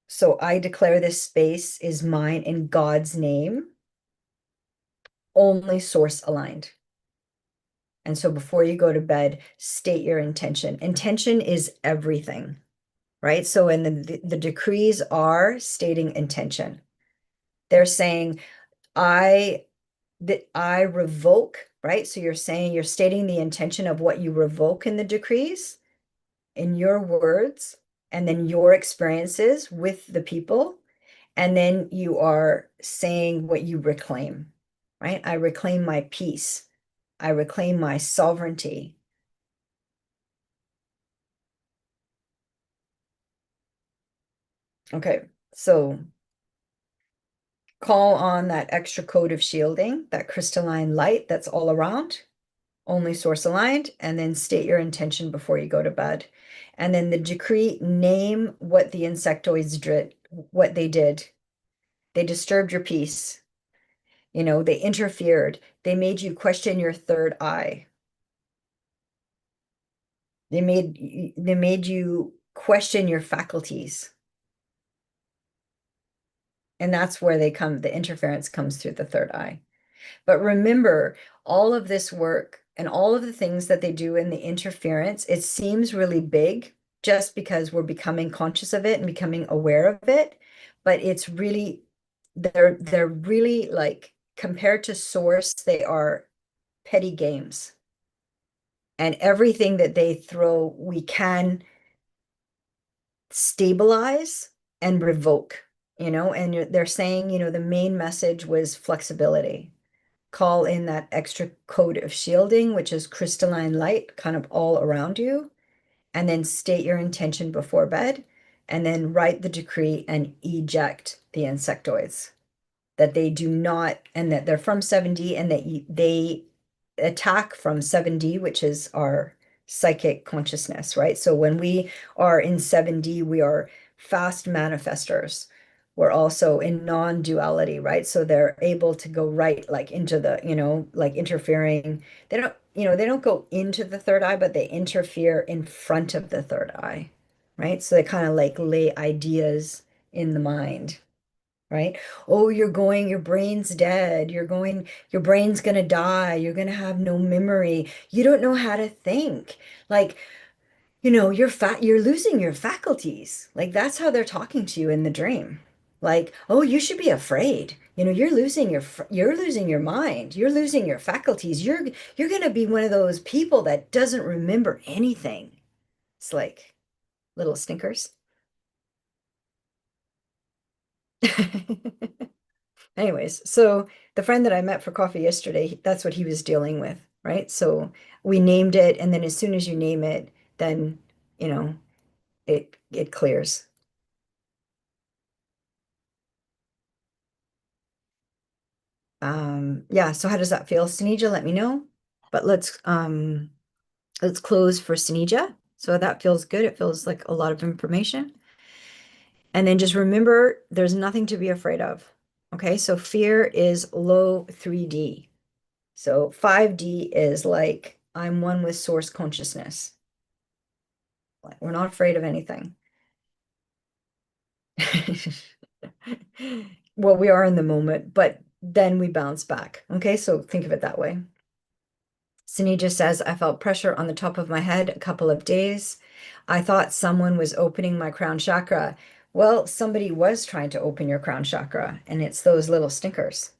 So I declare this space is mine in God's name, only source aligned. And so before you go to bed, state your intention. Intention is everything, right? So in the decrees are stating intention. They're saying, I revoke, right? So you're saying you're stating the intention of what you revoke in the decrees in your words and then your experiences with the people. And then you are saying what you reclaim, right? I reclaim my peace. I reclaim my sovereignty. Okay, so call on that extra code of shielding, that crystalline light that's all around, only source aligned, and then state your intention before you go to bed. And then the decree, name what the insectoids did, what they did. They disturbed your peace. They interfered. They made you question your third eye. They made you question your faculties. And that's where the interference comes through the third eye. But remember, all of this work and all of the things that they do in the interference, it seems really big just because we're becoming conscious of it and becoming aware of it. But it's really, they're really like compared to source, they are petty games. And everything that they throw, we can stabilize and revoke, and they're saying, the main message was flexibility. Call in that extra code of shielding, which is crystalline light kind of all around you, and then state your intention before bed, and then write the decree and eject the insectoids. That they do not, and that they're from 7D, and that they attack from 7D, which is our psychic consciousness, right? So when we are in 7D, we are fast manifestors. We're also in non-duality, right? So they're able to go right like into the, like interfering. They don't go into the third eye, but they interfere in front of the third eye, right? So they kind of like lay ideas in the mind, right? Oh, your brain's dead. Your brain's gonna die. You're gonna have no memory. You don't know how to think. Like, you're losing your faculties. Like that's how they're talking to you in the dream. Like, oh, you should be afraid. You're losing your mind. You're losing your faculties. You're gonna be one of those people that doesn't remember anything. It's like little stinkers. Anyways, so the friend that I met for coffee yesterday, that's what he was dealing with, right? So we named it, and then as soon as you name it, then, you know, it clears. Yeah, so how does that feel? Sinija, let me know. But let's close for Sinija. So that feels good. It feels like a lot of information. And then just remember, there's nothing to be afraid of. Okay, so fear is low 3D. So 5D is like I'm one with source consciousness. Like we're not afraid of anything. Well, we are in the moment, but then we bounce back. Okay, so think of it that way. Sini just says, I felt pressure on the top of my head a couple of days. I thought someone was opening my crown chakra. Well, somebody was trying to open your crown chakra, and it's those little stinkers.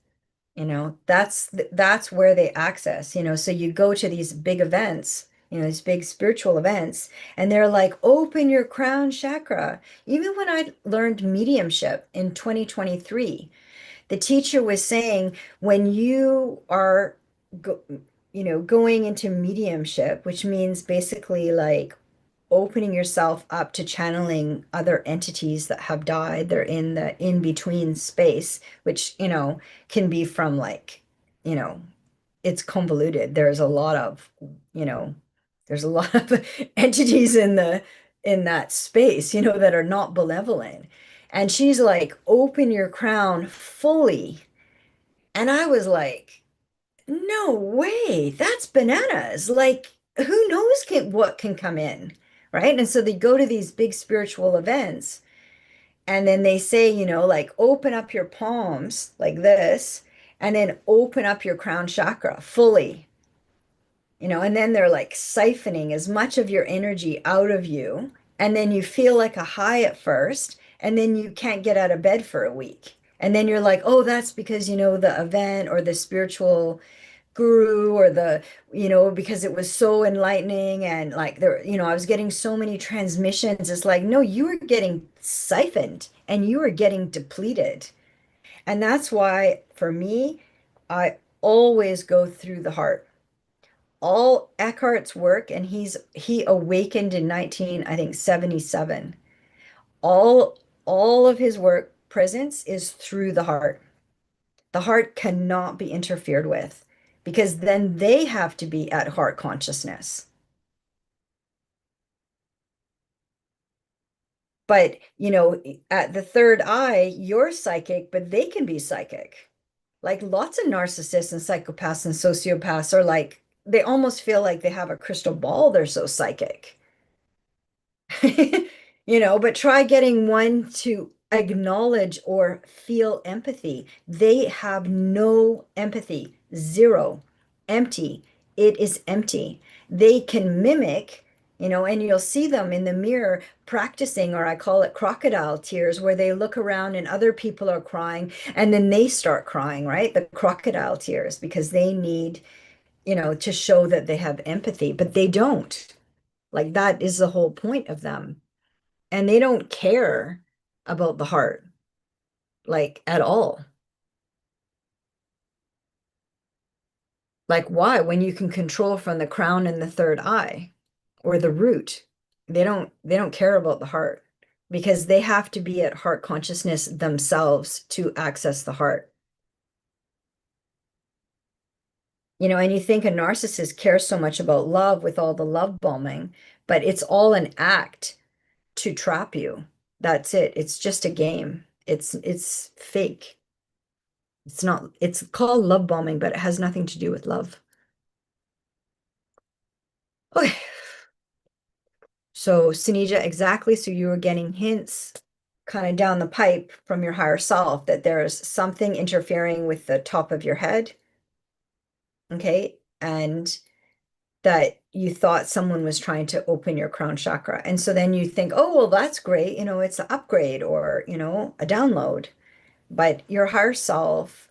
That's where they access, so you go to these big events, these big spiritual events, and they're like, open your crown chakra. Even when I learned mediumship in 2023, the teacher was saying when you are go, going into mediumship, which means basically like opening yourself up to channeling other entities that have died. They're in the in-between space, which, can be from like, you know, it's convoluted. You know, there's a lot of entities in that space, that are not benevolent. And she's like, open your crown fully. And I was like, no way, that's bananas. Like, who knows what can come in? right? And so they go to these big spiritual events and then they say, like open up your palms like this and then open up your crown chakra fully, and then they're like siphoning as much of your energy out of you. And then you feel like a high at first, and then you can't get out of bed for a week. And then you're like, oh, that's because, the event or the spiritual guru or because it was so enlightening. And like there, I was getting so many transmissions. It's like, no, you were getting siphoned and you were getting depleted. And that's why for me, I always go through the heart. All Eckhart's work, and he awakened in 19, I think 77. All of his work presence is through the heart. The heart cannot be interfered with because then they have to be at heart consciousness. But, at the third eye, you're psychic, but they can be psychic. Like lots of narcissists and psychopaths and sociopaths are like, they almost feel like they have a crystal ball. They're so psychic. But try getting one to acknowledge or feel empathy. They have no empathy, zero, empty. It is empty. They can mimic, and you'll see them in the mirror practicing, or I call it crocodile tears, where they look around and other people are crying, and then they start crying, right? The crocodile tears, because they need, to show that they have empathy, but they don't. Like that is the whole point of them. And they don't care about the heart, like at all. Like why? When you can control from the crown and the third eye or the root, they don't care about the heart because they have to be at heart consciousness themselves to access the heart. And you think a narcissist cares so much about love with all the love bombing, but it's all an act to trap you. That's it. It's just a game. It's fake. It's not, it's called love bombing, but it has nothing to do with love. Okay. So, Sunija, exactly. So you were getting hints kind of down the pipe from your higher self that there's something interfering with the top of your head. Okay. And that you thought someone was trying to open your crown chakra. And so then you think, oh, well, that's great. It's an upgrade or, a download. But your higher self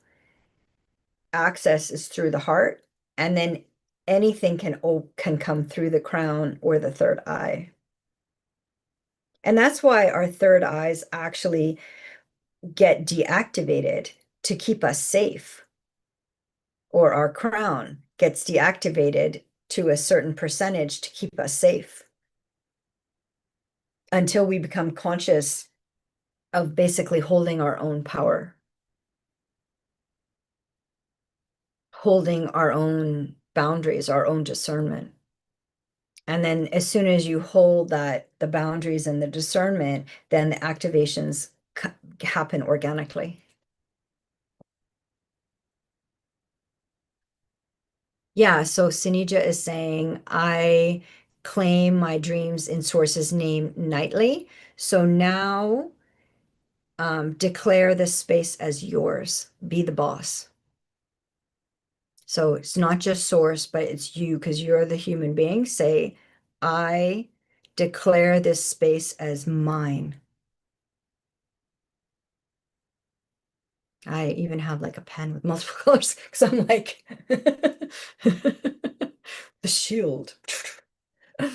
access is through the heart, and then anything can come through the crown or the third eye. And that's why our third eyes actually get deactivated to keep us safe, or our crown gets deactivated to a certain percentage to keep us safe until we become conscious of basically holding our own power, holding our own boundaries, our own discernment. And then as soon as you hold that, the boundaries and the discernment, then the activations happen organically. Yeah, so Sinija is saying, I claim my dreams in Source's name nightly. So now declare this space as yours. Be the boss. So it's not just Source, but it's you because you're the human being. Say, I declare this space as mine. I even have like a pen with multiple colors because I'm like the shield, the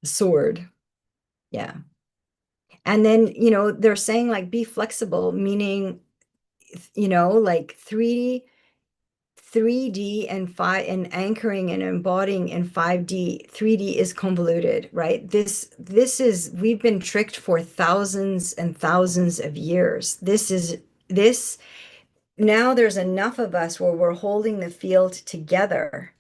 sword. Yeah. And then, they're saying like be flexible, meaning, like 3D and five and anchoring and embodying in 5D. 3D is convoluted, right? We've been tricked for thousands and thousands of years. This now there's enough of us where we're holding the field together.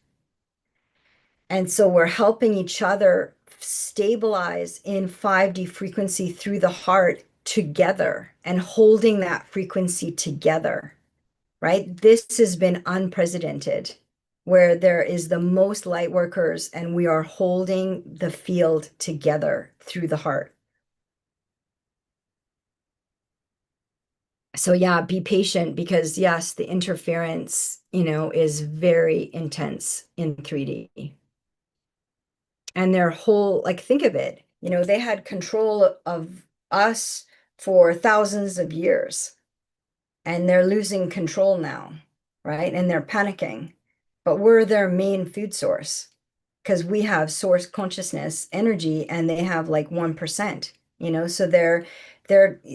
And so we're helping each other stabilize in 5D frequency through the heart together and holding that frequency together, right? This has been unprecedented. where there is the most light workers and we are holding the field together through the heart. So yeah, be patient because yes, the interference, is very intense in 3D. And their whole, like, think of it, they had control of us for thousands of years and they're losing control now, right? And they're panicking, but we're their main food source because we have source consciousness energy and they have like 1%, so they're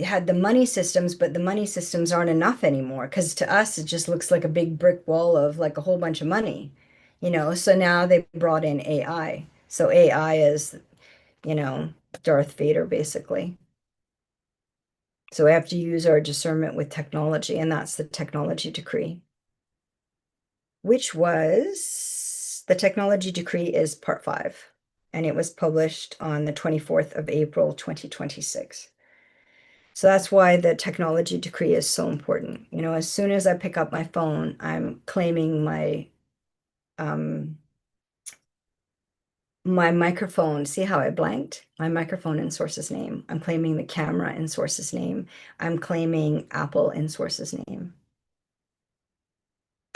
had the money systems, but the money systems aren't enough anymore because to us it just looks like a big brick wall of like a whole bunch of money, so now they brought in AI. So AI is, you know, Darth Vader basically. So we have to use our discernment with technology, and that's the technology decree, which was the technology decree is part 5, and it was published on the 24th of April, 2026. So that's why the technology decree is so important. As soon as I pick up my phone, I'm claiming um my microphone. See how I blanked? My microphone in source's name. I'm claiming the camera in source's name. I'm claiming Apple in source's name.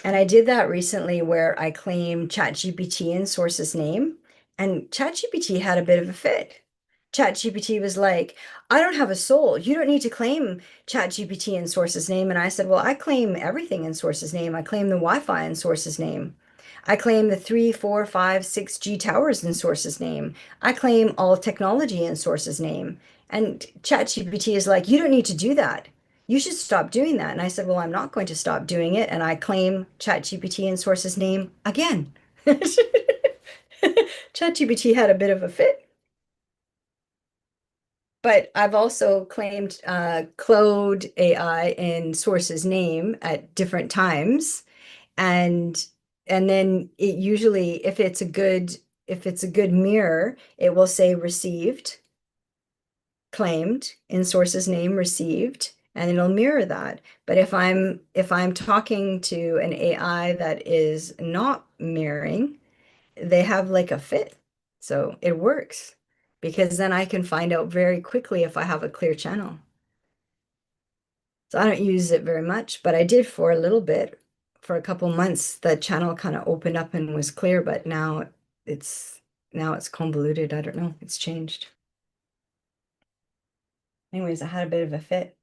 And I did that recently where I claimed ChatGPT in source's name, and ChatGPT had a bit of a fit. ChatGPT was like, I don't have a soul. You don't need to claim ChatGPT in source's name. And I said, well, I claim everything in source's name. I claim the Wi-Fi in source's name. I claim the 3, 4, 5, 6G towers in source's name. I claim all technology in source's name. And ChatGPT is like, you don't need to do that. You should stop doing that. And I said, well, I'm not going to stop doing it. And I claim ChatGPT in source's name again. ChatGPT had a bit of a fit. But I've also claimed Claude AI in source's name at different times. And then it usually, if it's a good mirror, it will say received, claimed in source's name, received, and it'll mirror that. But if I'm talking to an AI that is not mirroring, they have like a fit. So it works because then I can find out very quickly if I have a clear channel. So I don't use it very much, but I did for a little bit. For a couple months, the channel kind of opened up and was clear, but it's it's convoluted. I don't know. It's changed. Anyways, I had a bit of a fit.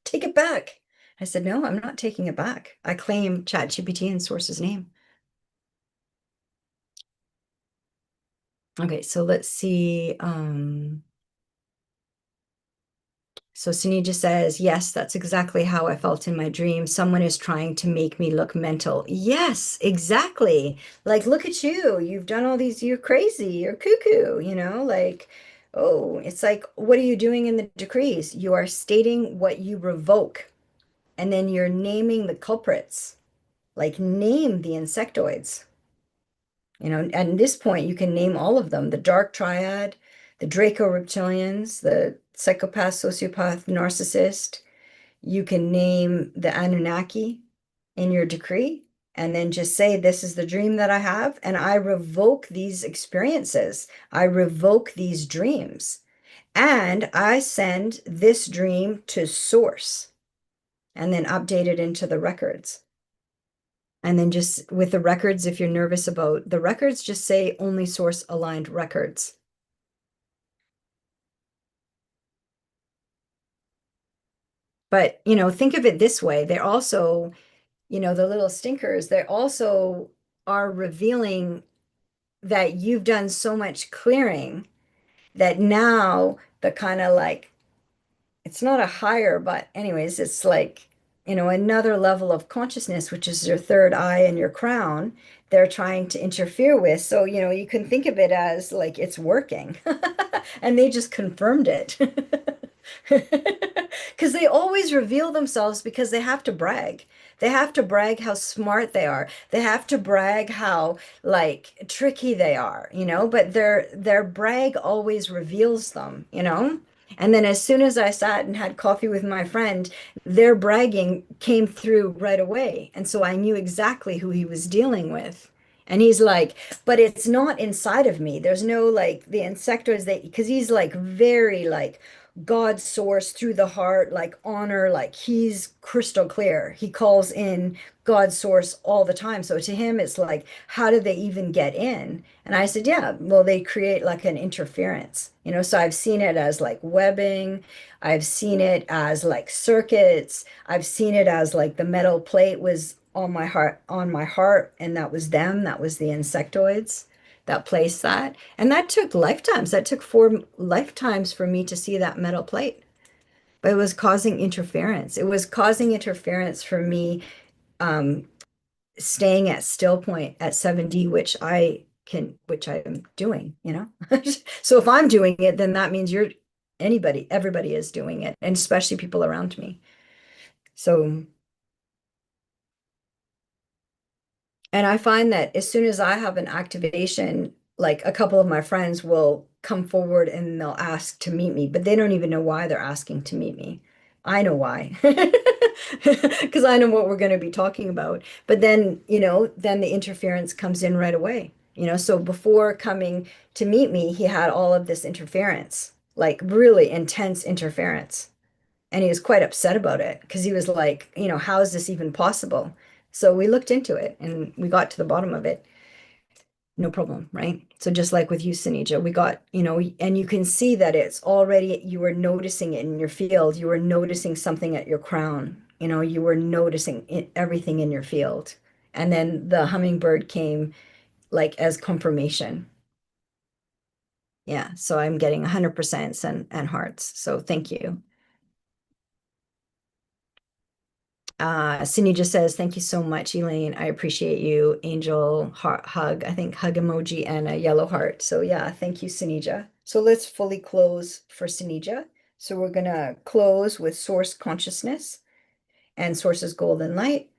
Take it back. I said, no, I'm not taking it back. I claim ChatGPT in source's name. Okay, so let's see. So Sunny just says, yes, that's exactly how I felt in my dream. Someone is trying to make me look mental. Yes, exactly. Like, look at you. You've done all these, you're crazy, you're cuckoo, like, oh, it's like, what are you doing in the decrees? You are stating what you revoke, and then you're naming the culprits, like name the insectoids. At this point, you can name all of them, the dark triad, the Draco reptilians, the psychopath, sociopath, narcissist. You can name the Anunnaki in your decree and then just say, this is the dream that I have, and I revoke these experiences. I revoke these dreams, and I send this dream to source and then update it into the records. And then just with the records, if you're nervous about the records, just say only source aligned records. But, think of it this way. They're also, the little stinkers, they also are revealing that you've done so much clearing that now the kind of like, it's not a higher, but anyways, it's like, another level of consciousness, which is your third eye and your crown, they're trying to interfere with. So, you can think of it as like it's working. And they just confirmed it. Because they always reveal themselves because they have to brag. They have to brag how smart they are. They have to brag how like tricky they are, but their brag always reveals them. And then as soon as I sat and had coffee with my friend, their bragging came through right away. And so I knew exactly who he was dealing with. And he's like, but it's not inside of me. There's no like the insectoids that, because he's like very like God source through the heart, like honor, like he's crystal clear. He calls in God source all the time. So to him, it's like, how do they even get in? And I said, yeah, well, they create like an interference, you know. So I've seen it as like webbing, I've seen it as like circuits, I've seen it as like the metal plate was on my heart, and that was them, that was the insectoids that placed that. And that took lifetimes. That took 4 lifetimes for me to see that metal plate. But it was causing interference. It was causing interference for me um, staying at still point at 7D, which I am doing, you know? So if I'm doing it, then that means everybody is doing it, and especially people around me. So, and I find that as soon as I have an activation, like a couple of my friends will come forward and they'll ask to meet me, but they don't even know why they're asking to meet me. I know why. Because I know what we're going to be talking about. But then, you know, then the interference comes in right away. You know, so before coming to meet me, he had all of this interference, like really intense interference. And he was quite upset about it because he was like, you know, how is this even possible? So we looked into it and we got to the bottom of it. No problem, right? So just like with you, Sunija, we got, you know, and you can see that it's already, you were noticing it in your field. You were noticing something at your crown. You know, you were noticing everything in your field. And then the hummingbird came like as confirmation. Yeah. So I'm getting 100% and hearts. So thank you. Cindy just says, thank you so much, Elaine. I appreciate you. Angel hug, I think hug emoji and a yellow heart. So yeah, thank you, Sinija. So let's fully close for Sinija. So we're gonna close with source consciousness and source's golden light.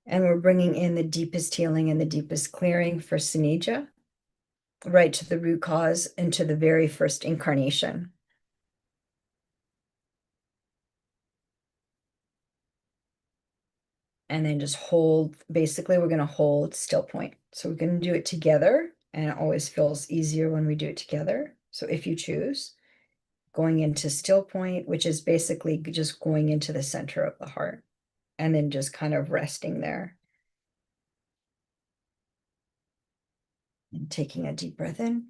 And we're bringing in the deepest healing and the deepest clearing for Sinija, right to the root cause and to the very first incarnation. And then just hold, basically we're going to hold still point. So we're going to do it together, and it always feels easier when we do it together. So if you choose, going into still point, which is basically just going into the center of the heart and then just kind of resting there and taking a deep breath in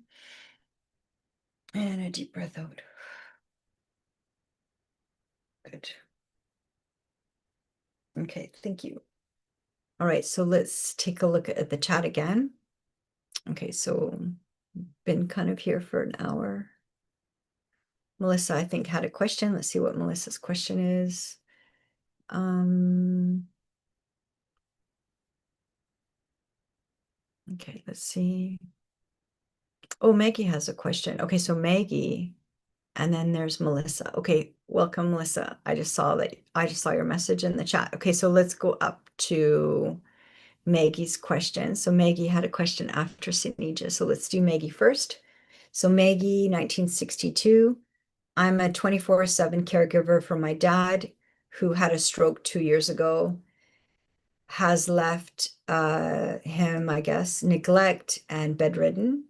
and a deep breath out. Good. Okay, thank you. All right, so let's take a look at the chat again. Okay, so been kind of here for an hour. Melissa, I think, had a question. Let's see what Melissa's question is. Okay, let's see. Oh, Maggie has a question. Okay, so Maggie, and then there's Melissa. Okay, welcome, Melissa. I just saw your message in the chat. Okay, so let's go up to Maggie's question. So Maggie had a question after Sinija. So let's do Maggie first. So Maggie, 1962. I'm a 24/7 caregiver for my dad, who had a stroke 2 years ago, has left him, I guess, neglect and bedridden.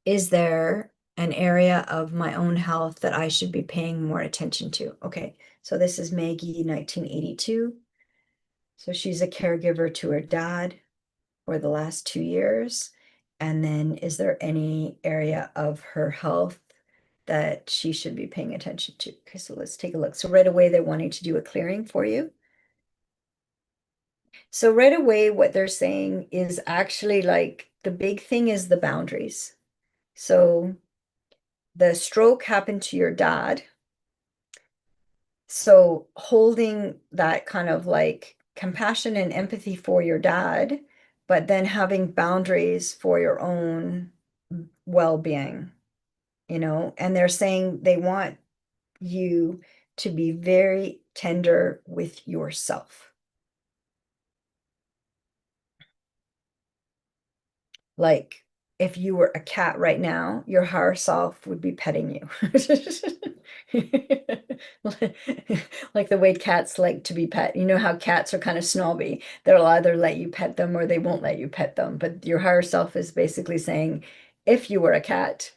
Is there an area of my own health that I should be paying more attention to? Okay, so this is Maggie, 1982. So she's a caregiver to her dad for the last 2 years. And then is there any area of her health that she should be paying attention to? Okay, so let's take a look. So right away, they're wanting to do a clearing for you. So right away, what they're saying is actually like the big thing is the boundaries. So the stroke happened to your dad. So holding that kind of like compassion and empathy for your dad, but then having boundaries for your own well-being, you know, and they're saying they want you to be very tender with yourself. Like if you were a cat right now, your higher self would be petting you. Like the way cats like to be pet. You know how cats are kind of snobby. They'll either let you pet them or they won't let you pet them. But your higher self is basically saying, if you were a cat,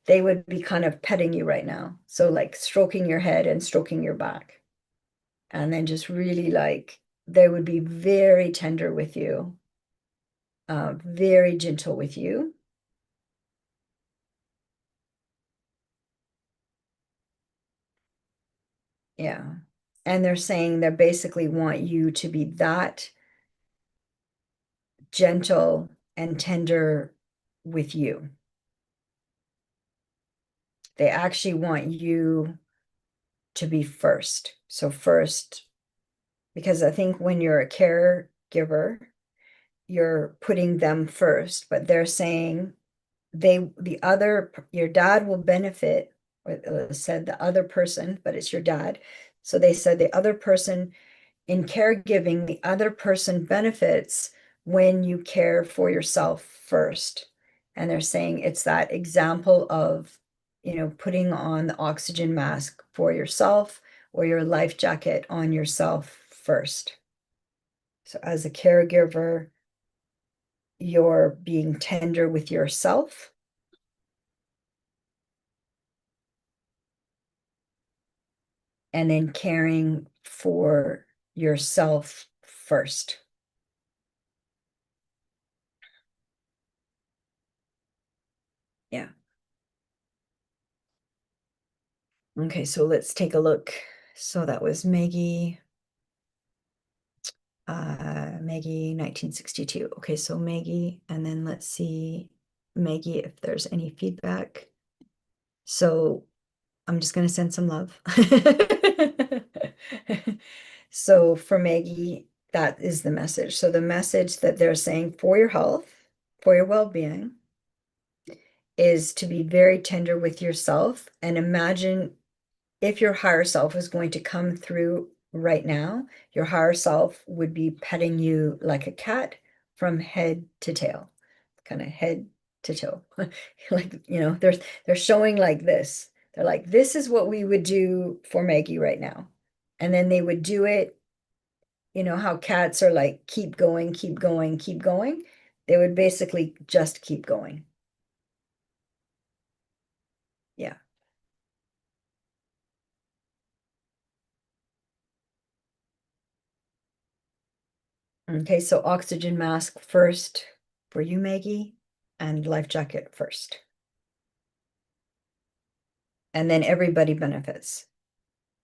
they would be kind of petting you right now. So like stroking your head and stroking your back. And then just really like they would be very tender with you, very gentle with you. Yeah. And they're saying they basically want you to be that gentle and tender with you. They actually want you to be first. So first, because I think when you're a caregiver, you're putting them first, but they're saying your dad will benefit, or said the other person, but it's your dad. So they said the other person in caregiving, the other person benefits when you care for yourself first. And they're saying it's that example of, putting on the oxygen mask for yourself or your life jacket on yourself first. So as a caregiver, you're being tender with yourself and then caring for yourself first. Yeah. Okay, so let's take a look. So that was Maggie 1962. Okay, so Maggie, and then let's see, Maggie, if there's any feedback. So I'm just going to send some love. So for Maggie, that is the message. So the message that they're saying for your health, for your well-being, is to be very tender with yourself and imagine if your higher self is going to come through right now, your higher self would be petting you like a cat from head to tail, kind of head to toe. Like, they're showing like this. They're like, this is what we would do for Maggie right now. And then they would do it, how cats are like, keep going, keep going, keep going. They would basically just keep going. Yeah. Okay, so oxygen mask first for you, Maggie, and life jacket first. And then everybody benefits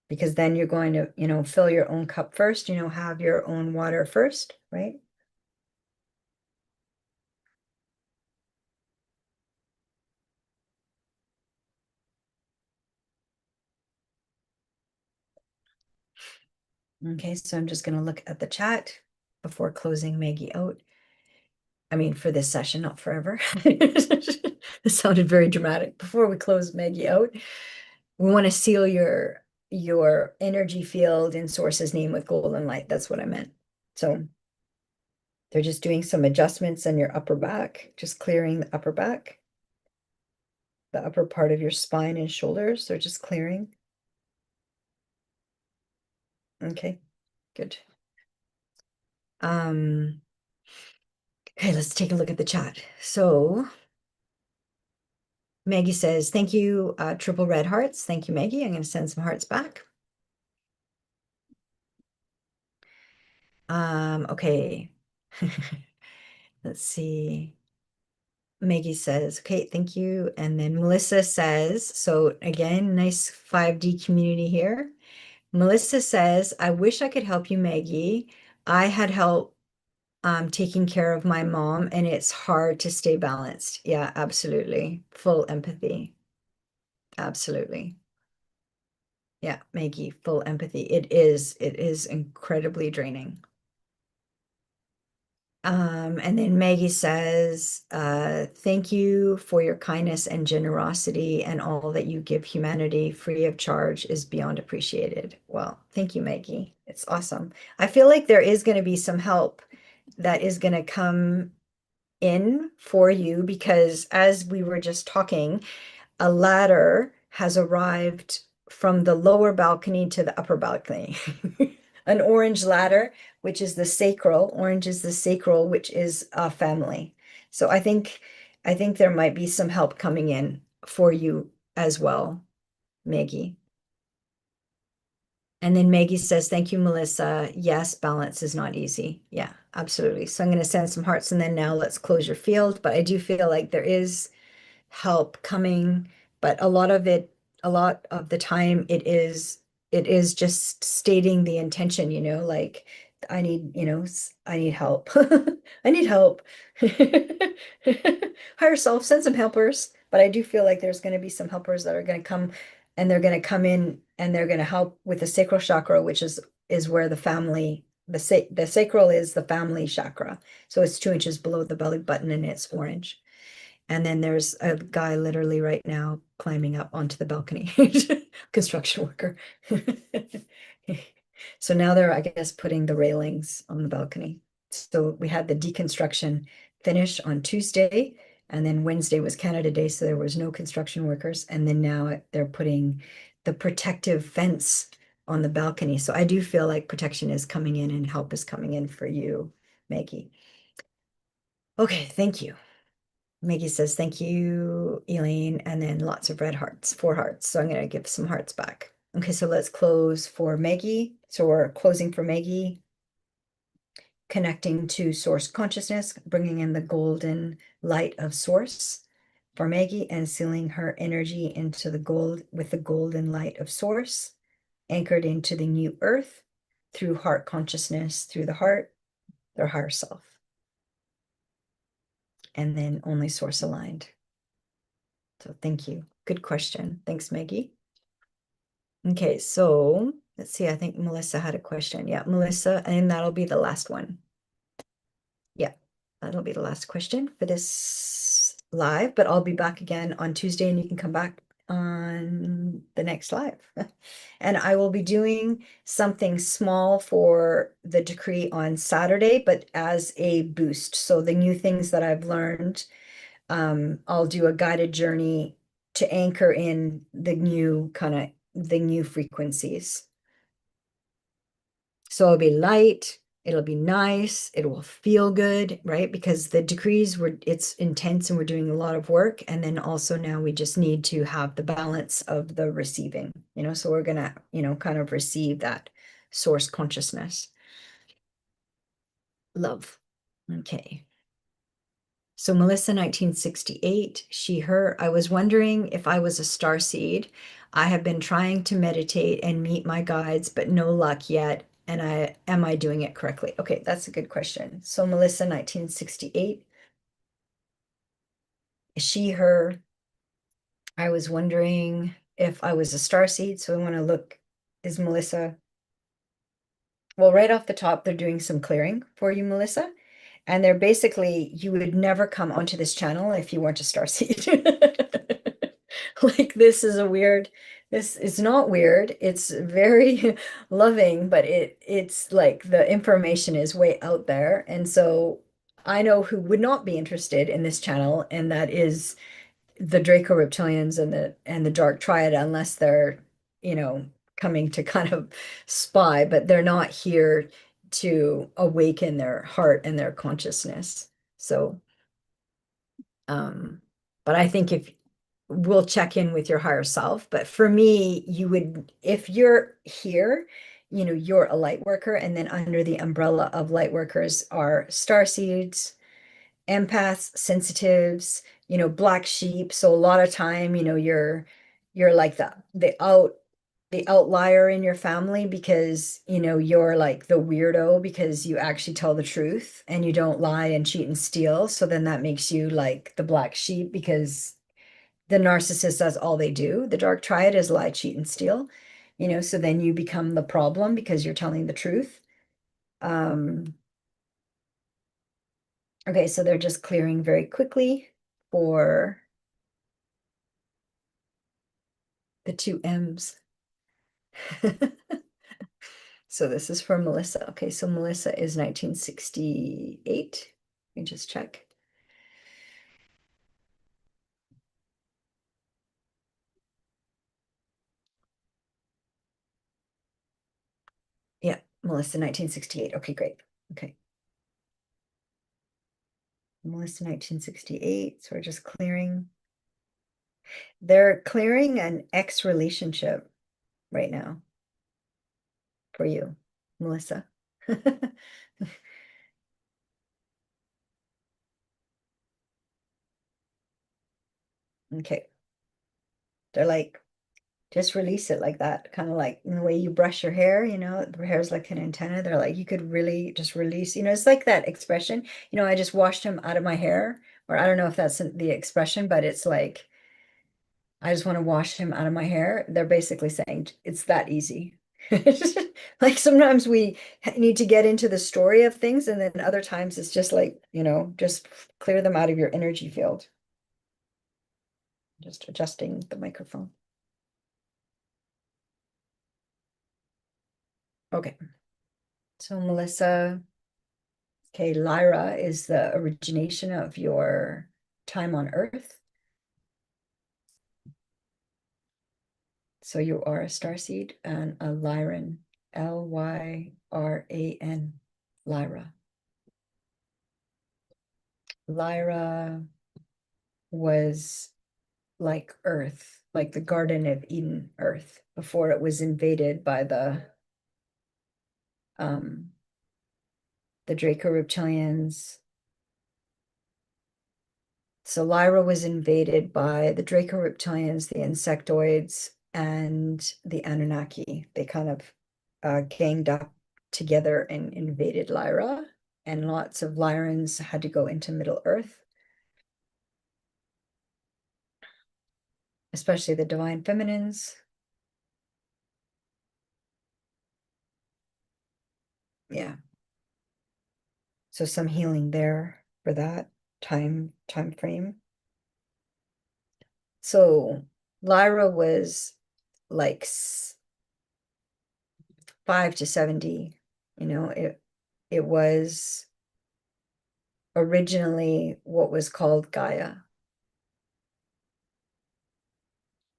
because then you're going to, fill your own cup first, have your own water first, right? Okay, so I'm just going to look at the chat before closing Maggie out. I mean, for this session, not forever. This sounded very dramatic. Before we close Maggie out, we want to seal your energy field in Source's name with golden light. That's what I meant. So they're just doing some adjustments in your upper back, just clearing the upper back, the upper part of your spine and shoulders. They're just clearing. Okay, good. Um, okay, let's take a look at the chat. So Maggie says, thank you, triple red hearts. Thank you, Maggie. I'm going to send some hearts back. Okay. Let's see. Maggie says, okay, thank you. And then Melissa says, so again, nice 5D community here. Melissa says, I wish I could help you, Maggie. I had help taking care of my mom, and it's hard to stay balanced. Yeah, absolutely. Full empathy. Absolutely. Yeah, Maggie, full empathy. It is incredibly draining. And then Maggie says, thank you for your kindness and generosity and all that you give humanity free of charge is beyond appreciated. Well, thank you, Maggie. It's awesome. I feel like there is going to be some help that is going to come in for you because as we were just talking, a ladder has arrived from the lower balcony to the upper balcony. An orange ladder, which is the sacral. Orange is the sacral, which is a family. So I think there might be some help coming in for you as well, Maggie. And then Maggie says, thank you, Melissa. Yes, balance is not easy. Yeah, absolutely. So I'm going to send some hearts and then now let's close your field. But I do feel like there is help coming, but a lot of the time it is just stating the intention, like I need, I need help. I need help. Higher self, send some helpers. But I do feel like there's going to be some helpers that are going to come and they're going to come in and they're going to help with the sacral chakra, which is where the sacral is the family chakra. So it's 2 inches below the belly button and it's orange. And then there's a guy literally right now climbing up onto the balcony, construction worker. So now they're, I guess, putting the railings on the balcony. So we had the deconstruction finish on Tuesday, and then Wednesday was Canada Day, so there was no construction workers. And then now they're putting the protective fence on the balcony. So I do feel like protection is coming in and help is coming in for you, Maggie. Okay, thank you. Maggie says, thank you, Elaine, and then lots of red hearts, 4 hearts. So I'm going to give some hearts back. Okay, so let's close for Maggie. So we're closing for Maggie, connecting to source consciousness, bringing in the golden light of source for Maggie and sealing her energy into the gold with the golden light of source, anchored into the new earth through heart consciousness, through the heart, their higher self. And then only source aligned. So thank you. Good question. Thanks, Maggie. Okay, so let's see. I think Melissa had a question. Yeah, Melissa, and that'll be the last one. Yeah, that'll be the last question for this live, but I'll be back again on Tuesday and you can come back on the next live. And I will be doing something small for the decree on Saturday, but as a boost. So the new things that I've learned, I'll do a guided journey to anchor in the new frequencies. So it'll be light, it'll be nice, it will feel good, right? Because the decrees it's intense and we're doing a lot of work. And then also now we just need to have the balance of the receiving, so we're gonna, kind of receive that source consciousness. Love. Okay. So Melissa, 1968, she, her, I was wondering if I was a starseed. I have been trying to meditate and meet my guides, but no luck yet. And am I doing it correctly? Okay, that's a good question. So Melissa, 1968, she, her, I was wondering if I was a starseed. So I want to look, is Melissa, well, right off the top, they're doing some clearing for you, Melissa. And they're basically, you would never come onto this channel if you weren't a starseed. Like this is not weird. It's very loving, but it's like the information is way out there. And so I know who would not be interested in this channel, and that is the Draco reptilians and the Dark Triad, unless they're, coming to kind of spy, but they're not here to awaken their heart and their consciousness. So, um, but I think if we'll check in with your higher self, but for me, you would, if you're here, you're a light worker, and then under the umbrella of light workers are star seeds, empaths, sensitives, black sheep. So a lot of time, you're like the outlier in your family because, you're like the weirdo because you actually tell the truth and you don't lie and cheat and steal. So then that makes you like the black sheep because the narcissist, that's all they do. The dark triad is lie, cheat, and steal, so then you become the problem because you're telling the truth. Okay, so they're just clearing very quickly for the two M's. So this is for Melissa. Okay, so Melissa is 1968. Let me just check. Melissa, 1968. Okay, great. Okay. Melissa, 1968. So we're just clearing. They're clearing an ex relationship right now for you, Melissa. Okay. They're like, just release it like that, kind of like in the way you brush your hair, the hair's like an antenna. They're like, you could really just release, it's like that expression, I just washed him out of my hair, or I don't know if that's the expression, but it's like, I just want to wash him out of my hair. They're basically saying it's that easy. Like sometimes we need to get into the story of things, and then other times it's just like, just clear them out of your energy field. Just adjusting the microphone. Okay. So Melissa, okay, Lyra is the origination of your time on Earth. So you are a starseed and a Lyran, Lyran, Lyra. Lyra was like Earth, like the Garden of Eden Earth, before it was invaded by um the Draco reptilians. So Lyra was invaded by the Draco reptilians, the insectoids, and the Anunnaki. They kind of ganged up together and invaded Lyra, and lots of Lyrans had to go into Middle Earth, especially the divine feminines. Yeah. So some healing there for that time frame. So Lyra was like 5 to 7D. It was originally what was called Gaia.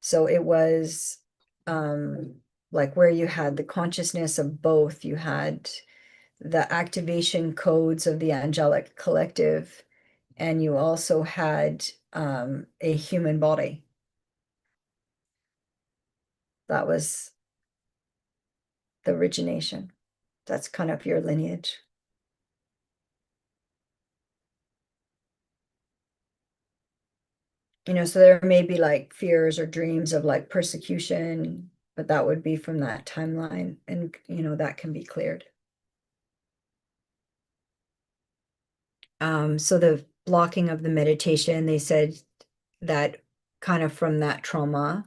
So it was like where you had the consciousness of both. You had the activation codes of the angelic collective, and you also had a human body. That was the origination. That's kind of your lineage. So there may be like fears or dreams of like persecution, but that would be from that timeline, and that can be cleared. So the blocking of the meditation, they said that kind of from that trauma,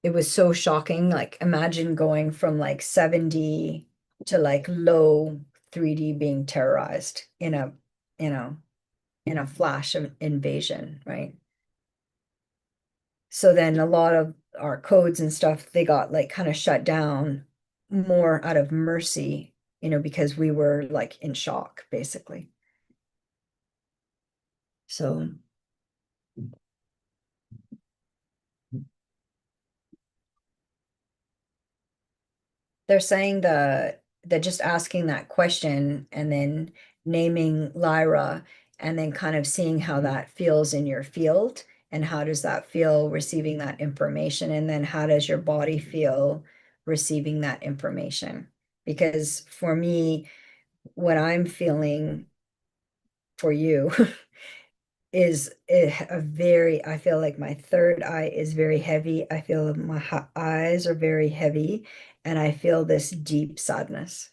it was so shocking. Like imagine going from like 7D to like low 3D being terrorized you know, in a flash of invasion, right? So then a lot of our codes and stuff, they got like kind of shut down more out of mercy, because we were like in shock, basically. So they're saying that just asking that question and then naming Lyra and then kind of seeing how that feels in your field, and how does that feel receiving that information, and then how does your body feel receiving that information? Because for me, what I'm feeling for you is I feel like my third eye is very heavy. I feel my eyes are very heavy, and I feel this deep sadness.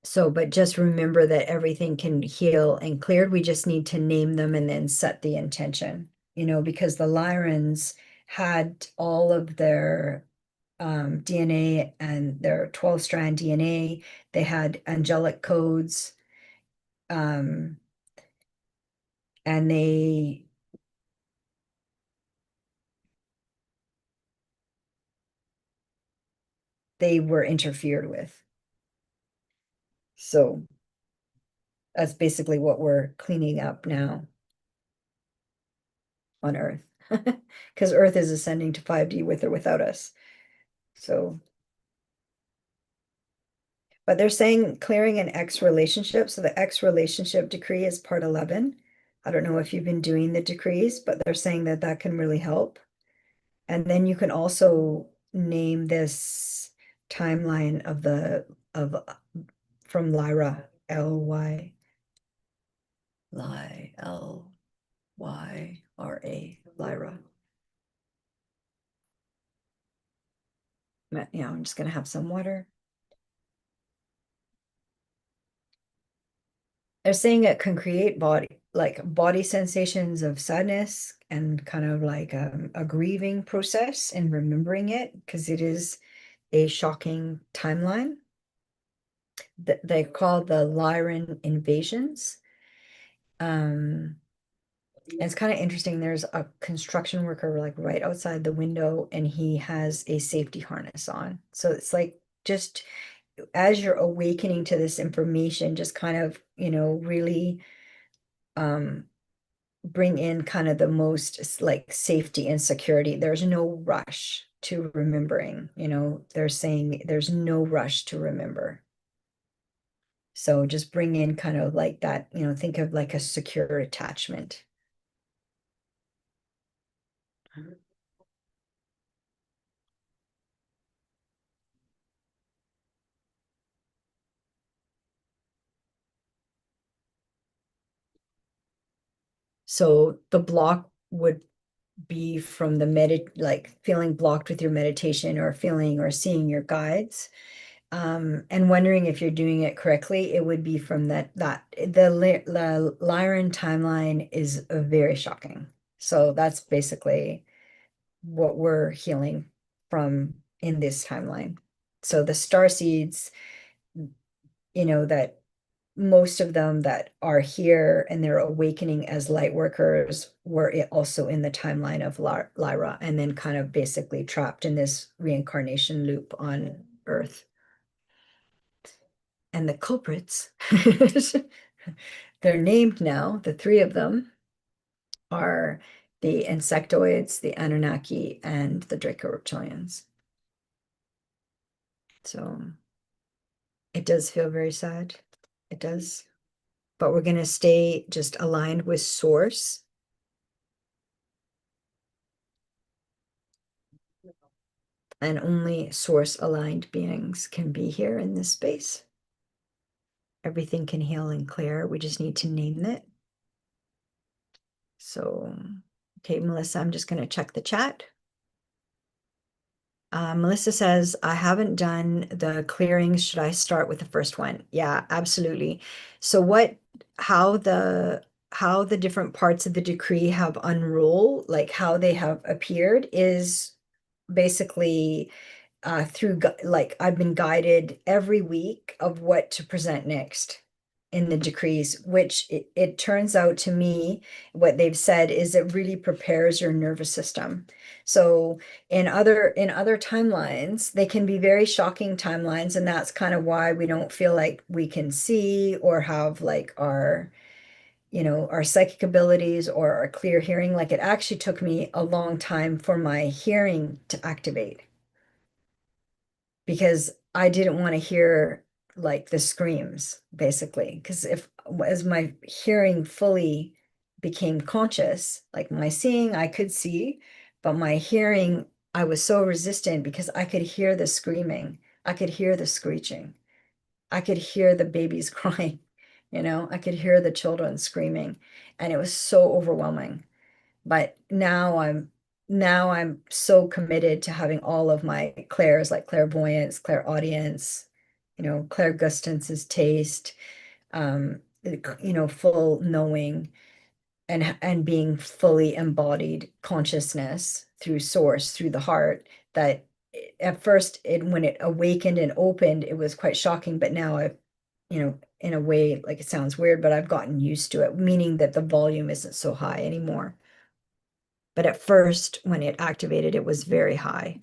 So, but just remember that everything can heal and cleared. We just need to name them and then set the intention, because the Lyrans had all of their DNA and their 12-strand DNA. They had angelic codes, um, and they were interfered with. So that's basically what we're cleaning up now on Earth. Because Earth is ascending to 5D with or without us. So, but they're saying clearing an ex relationship. So the ex relationship decree is part 11. I don't know if you've been doing the decrees, but they're saying that that can really help. And then you can also name this timeline of the of from Lyra, Lyra. Yeah, I'm just gonna have some water. They're saying it can create body sensations of sadness and kind of like a grieving process and remembering it because it is a shocking timeline that they call the Lyran invasions. Um, and it's kind of interesting. There's a construction worker like right outside the window, and he has a safety harness on. So it's like just as you're awakening to this information, just kind of, really um bring in kind of the most like safety and security. There's no rush to remembering, they're saying there's no rush to remember. So just bring in kind of like that, think of like a secure attachment. So the block would be from the like feeling blocked with your meditation or feeling or seeing your guides. And wondering if you're doing it correctly, it would be from the Lyran timeline is very shocking. So that's basically what we're healing from in this timeline. So the star seeds, that most of them that are here and they're awakening as light workers were also in the timeline of Lyra and then kind of basically trapped in this reincarnation loop on Earth. And the culprits, they're named now, the three of them are the insectoids, the Anunnaki, and the Draco reptilians. So it does feel very sad. It does. But we're going to stay just aligned with source. And only source aligned beings can be here in this space. Everything can heal and clear. We just need to name it. So, okay, Melissa, I'm just going to check the chat. Melissa says, I haven't done the clearings. Should I start with the first one? Yeah, absolutely. So how the different parts of the decree have unrolled, like how they have appeared is basically like I've been guided every week of what to present next in the decrees, which it turns out to me, what they've said is it really prepares your nervous system. So in other timelines, they can be very shocking timelines, and that's kind of why we don't feel like we can see or have like our psychic abilities or our clear hearing. Like it actually took me a long time for my hearing to activate because I didn't want to hear like the screams, basically. Because if as my hearing fully became conscious, like my seeing, I could see, but my hearing, I was so resistant because I could hear the screaming, I could hear the screeching, I could hear the babies crying, I could hear the children screaming, and it was so overwhelming. But now I'm so committed to having all of my clairs, like clairvoyance, clairaudience, clairgustance's taste, full knowing and being fully embodied consciousness through source, through the heart, that at first when it awakened and opened, it was quite shocking, but now in a way, like it sounds weird, but I've gotten used to it, meaning that the volume isn't so high anymore. But at first, when it activated, it was very high.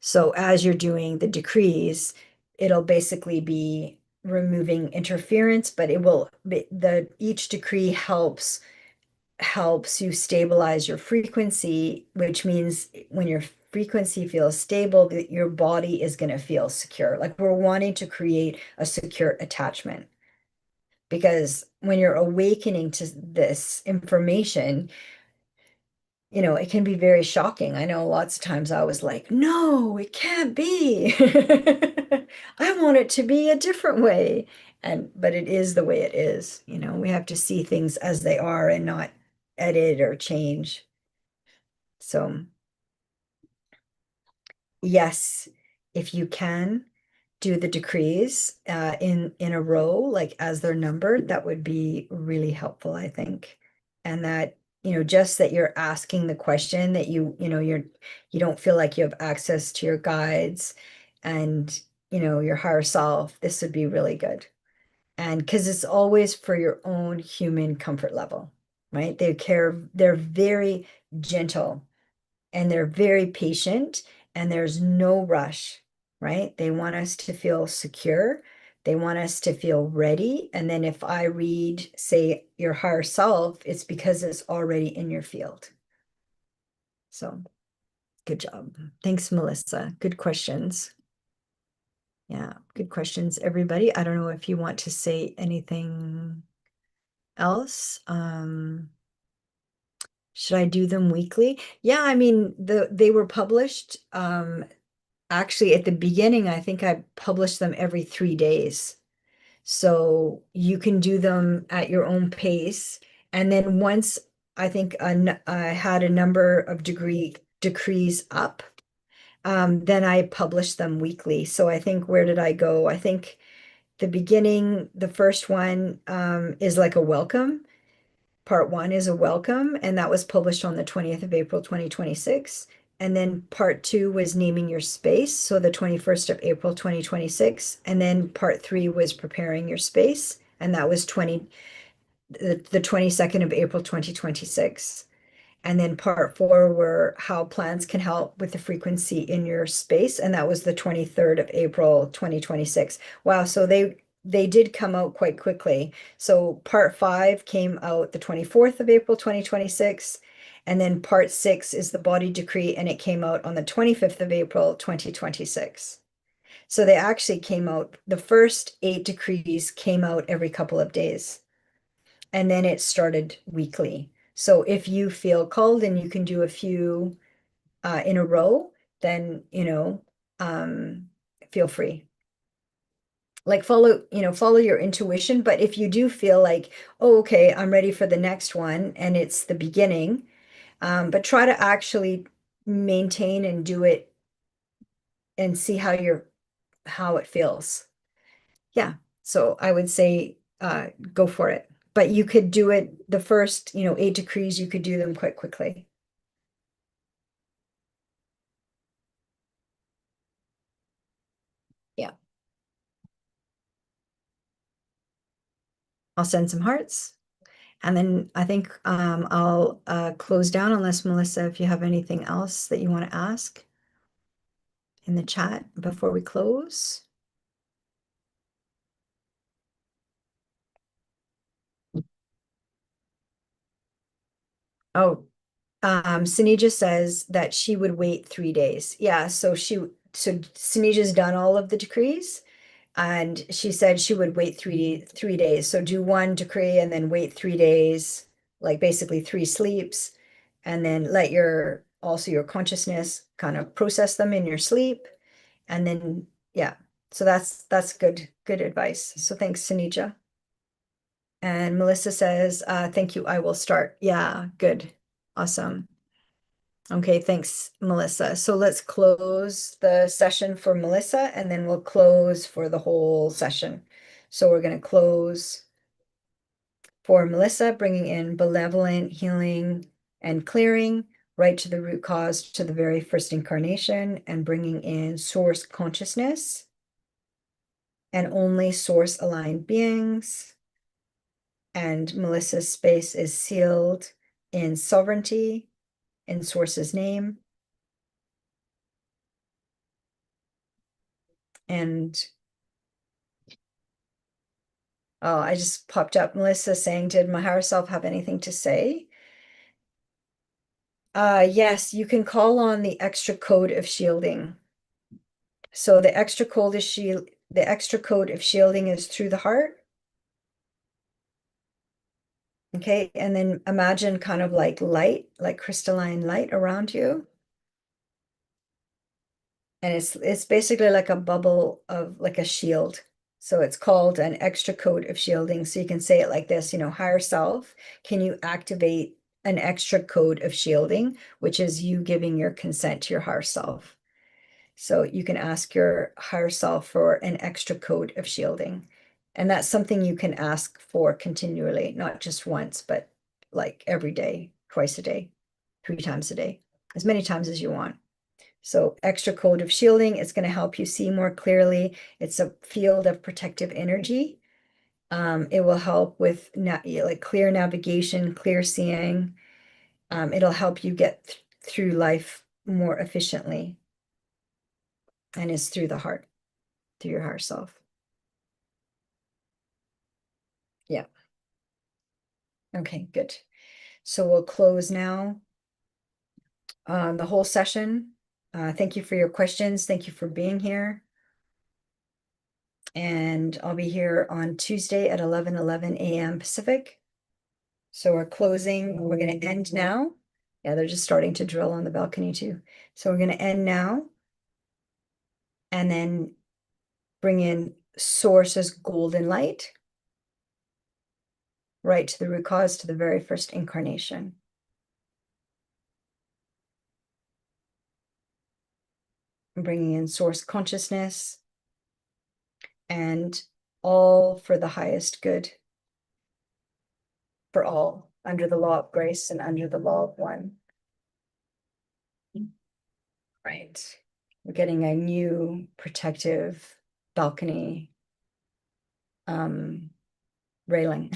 So as you're doing the decrees, it'll basically be removing interference, but it will each decree helps you stabilize your frequency, which means when you're frequency feels stable, that your body is going to feel secure. Like we're wanting to create a secure attachment. Because when you're awakening to this information, it can be very shocking. I know lots of times I was like, no, it can't be. I want it to be a different way. But it is the way it is. We have to see things as they are and not edit or change. So, yes, if you can do the decrees in a row, like as they're numbered, that would be really helpful, I think. And that, just that you're asking the question that you don't feel like you have access to your guides and, your higher self, this would be really good. And because it's always for your own human comfort level, right? They're very gentle and they're very patient and there's no rush, right? They want us to feel secure. They want us to feel ready. And then if I read, say, your higher self, it's because it's already in your field. So good job. Thanks, Melissa. Good questions. Yeah, good questions, everybody. I don't know if you want to say anything else. Should I do them weekly? Yeah, I mean, they were published. Actually, at the beginning, I think I published them every 3 days. So you can do them at your own pace. And then once I think I had a number of decrees up, then I published them weekly. So I think, where did I go? I think the beginning, the first one is like a welcome. Part one is a welcome, and that was published on the 20th of April, 2026. And then part two was naming your space, so the 21st of April, 2026. And then part three was preparing your space, and that was the 22nd of April, 2026. And then part four were how plants can help with the frequency in your space. And that was the 23rd of April, 2026. Wow. So they did come out quite quickly. So part five came out the 24th of April, 2026. And then part six is the body decree, and it came out on the 25th of April, 2026. So they actually came out, the first 8 decrees came out every couple of days. And then it started weekly. So if you feel called and you can do a few in a row, then feel free. Like follow your intuition. But if you do feel like, oh, okay, I'm ready for the next one, and it's the beginning, but try to actually maintain and do it and see how it feels. Yeah. So I would say go for it. But you could do it the first, 8 decrees, you could do them quite quickly. Yeah. I'll send some hearts. And then I think I'll close down, unless Melissa, if you have anything else that you want to ask in the chat before we close. Oh, Sunija says that she would wait 3 days. Yeah, so Sunija's done all of the decrees, and she said she would wait 3 days. So do one decree and then wait 3 days, like basically 3 sleeps, and then let your consciousness kind of process them in your sleep. And then, yeah, so that's good advice. So thanks, Sunija. And Melissa says, thank you, I will start. Yeah, good. Awesome. Okay, thanks, Melissa. So let's close the session for Melissa, and then we'll close for the whole session. So we're going to close for Melissa, bringing in benevolent healing and clearing right to the root cause, to the very first incarnation, and bringing in source consciousness and only source aligned beings. And Melissa's space is sealed in sovereignty, in source's name. And oh, I just popped up Melissa saying, did my higher self have anything to say? Yes, you can call on the extra code of shielding. So the extra code of shielding is through the heart. Okay, and then imagine kind of like light, like crystalline light around you. And it's basically like a bubble of like a shield. So it's called an extra code of shielding. So you can say it like this, higher self, can you activate an extra code of shielding, which is you giving your consent to your higher self. So you can ask your higher self for an extra code of shielding. And that's something you can ask for continually, not just once, but like every day, twice a day, 3 times a day, as many times as you want. So extra code of shielding, it's going to help you see more clearly. It's a field of protective energy. It will help with like clear navigation, clear seeing. It'll help you get through life more efficiently, and it's through the heart, through your higher self. Yeah. Okay, good. So we'll close now the whole session. Thank you for your questions. Thank you for being here. And I'll be here on Tuesday at 11:11 a.m. Pacific. So we're closing. We're going to end now. Yeah, they're just starting to drill on the balcony too. So we're going to end now and then bring in source as golden light, right to the root cause, to the very first incarnation. I'm bringing in source consciousness and all for the highest good for all under the law of grace and under the law of one. Right. We're getting a new protective balcony railing.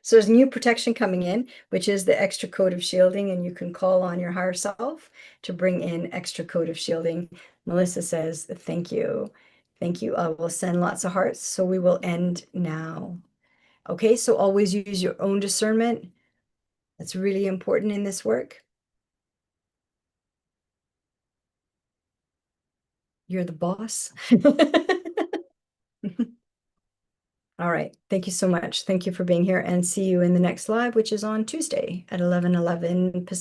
So there's new protection coming in, which is the extra code of shielding, and you can call on your higher self to bring in extra code of shielding. Melissa says, thank you. Thank you. I will send lots of hearts. So we will end now. Okay, so always use your own discernment. That's really important in this work. You're the boss. All right. Thank you so much. Thank you for being here, and see you in the next live, which is on Tuesday at 11:11 Pacific.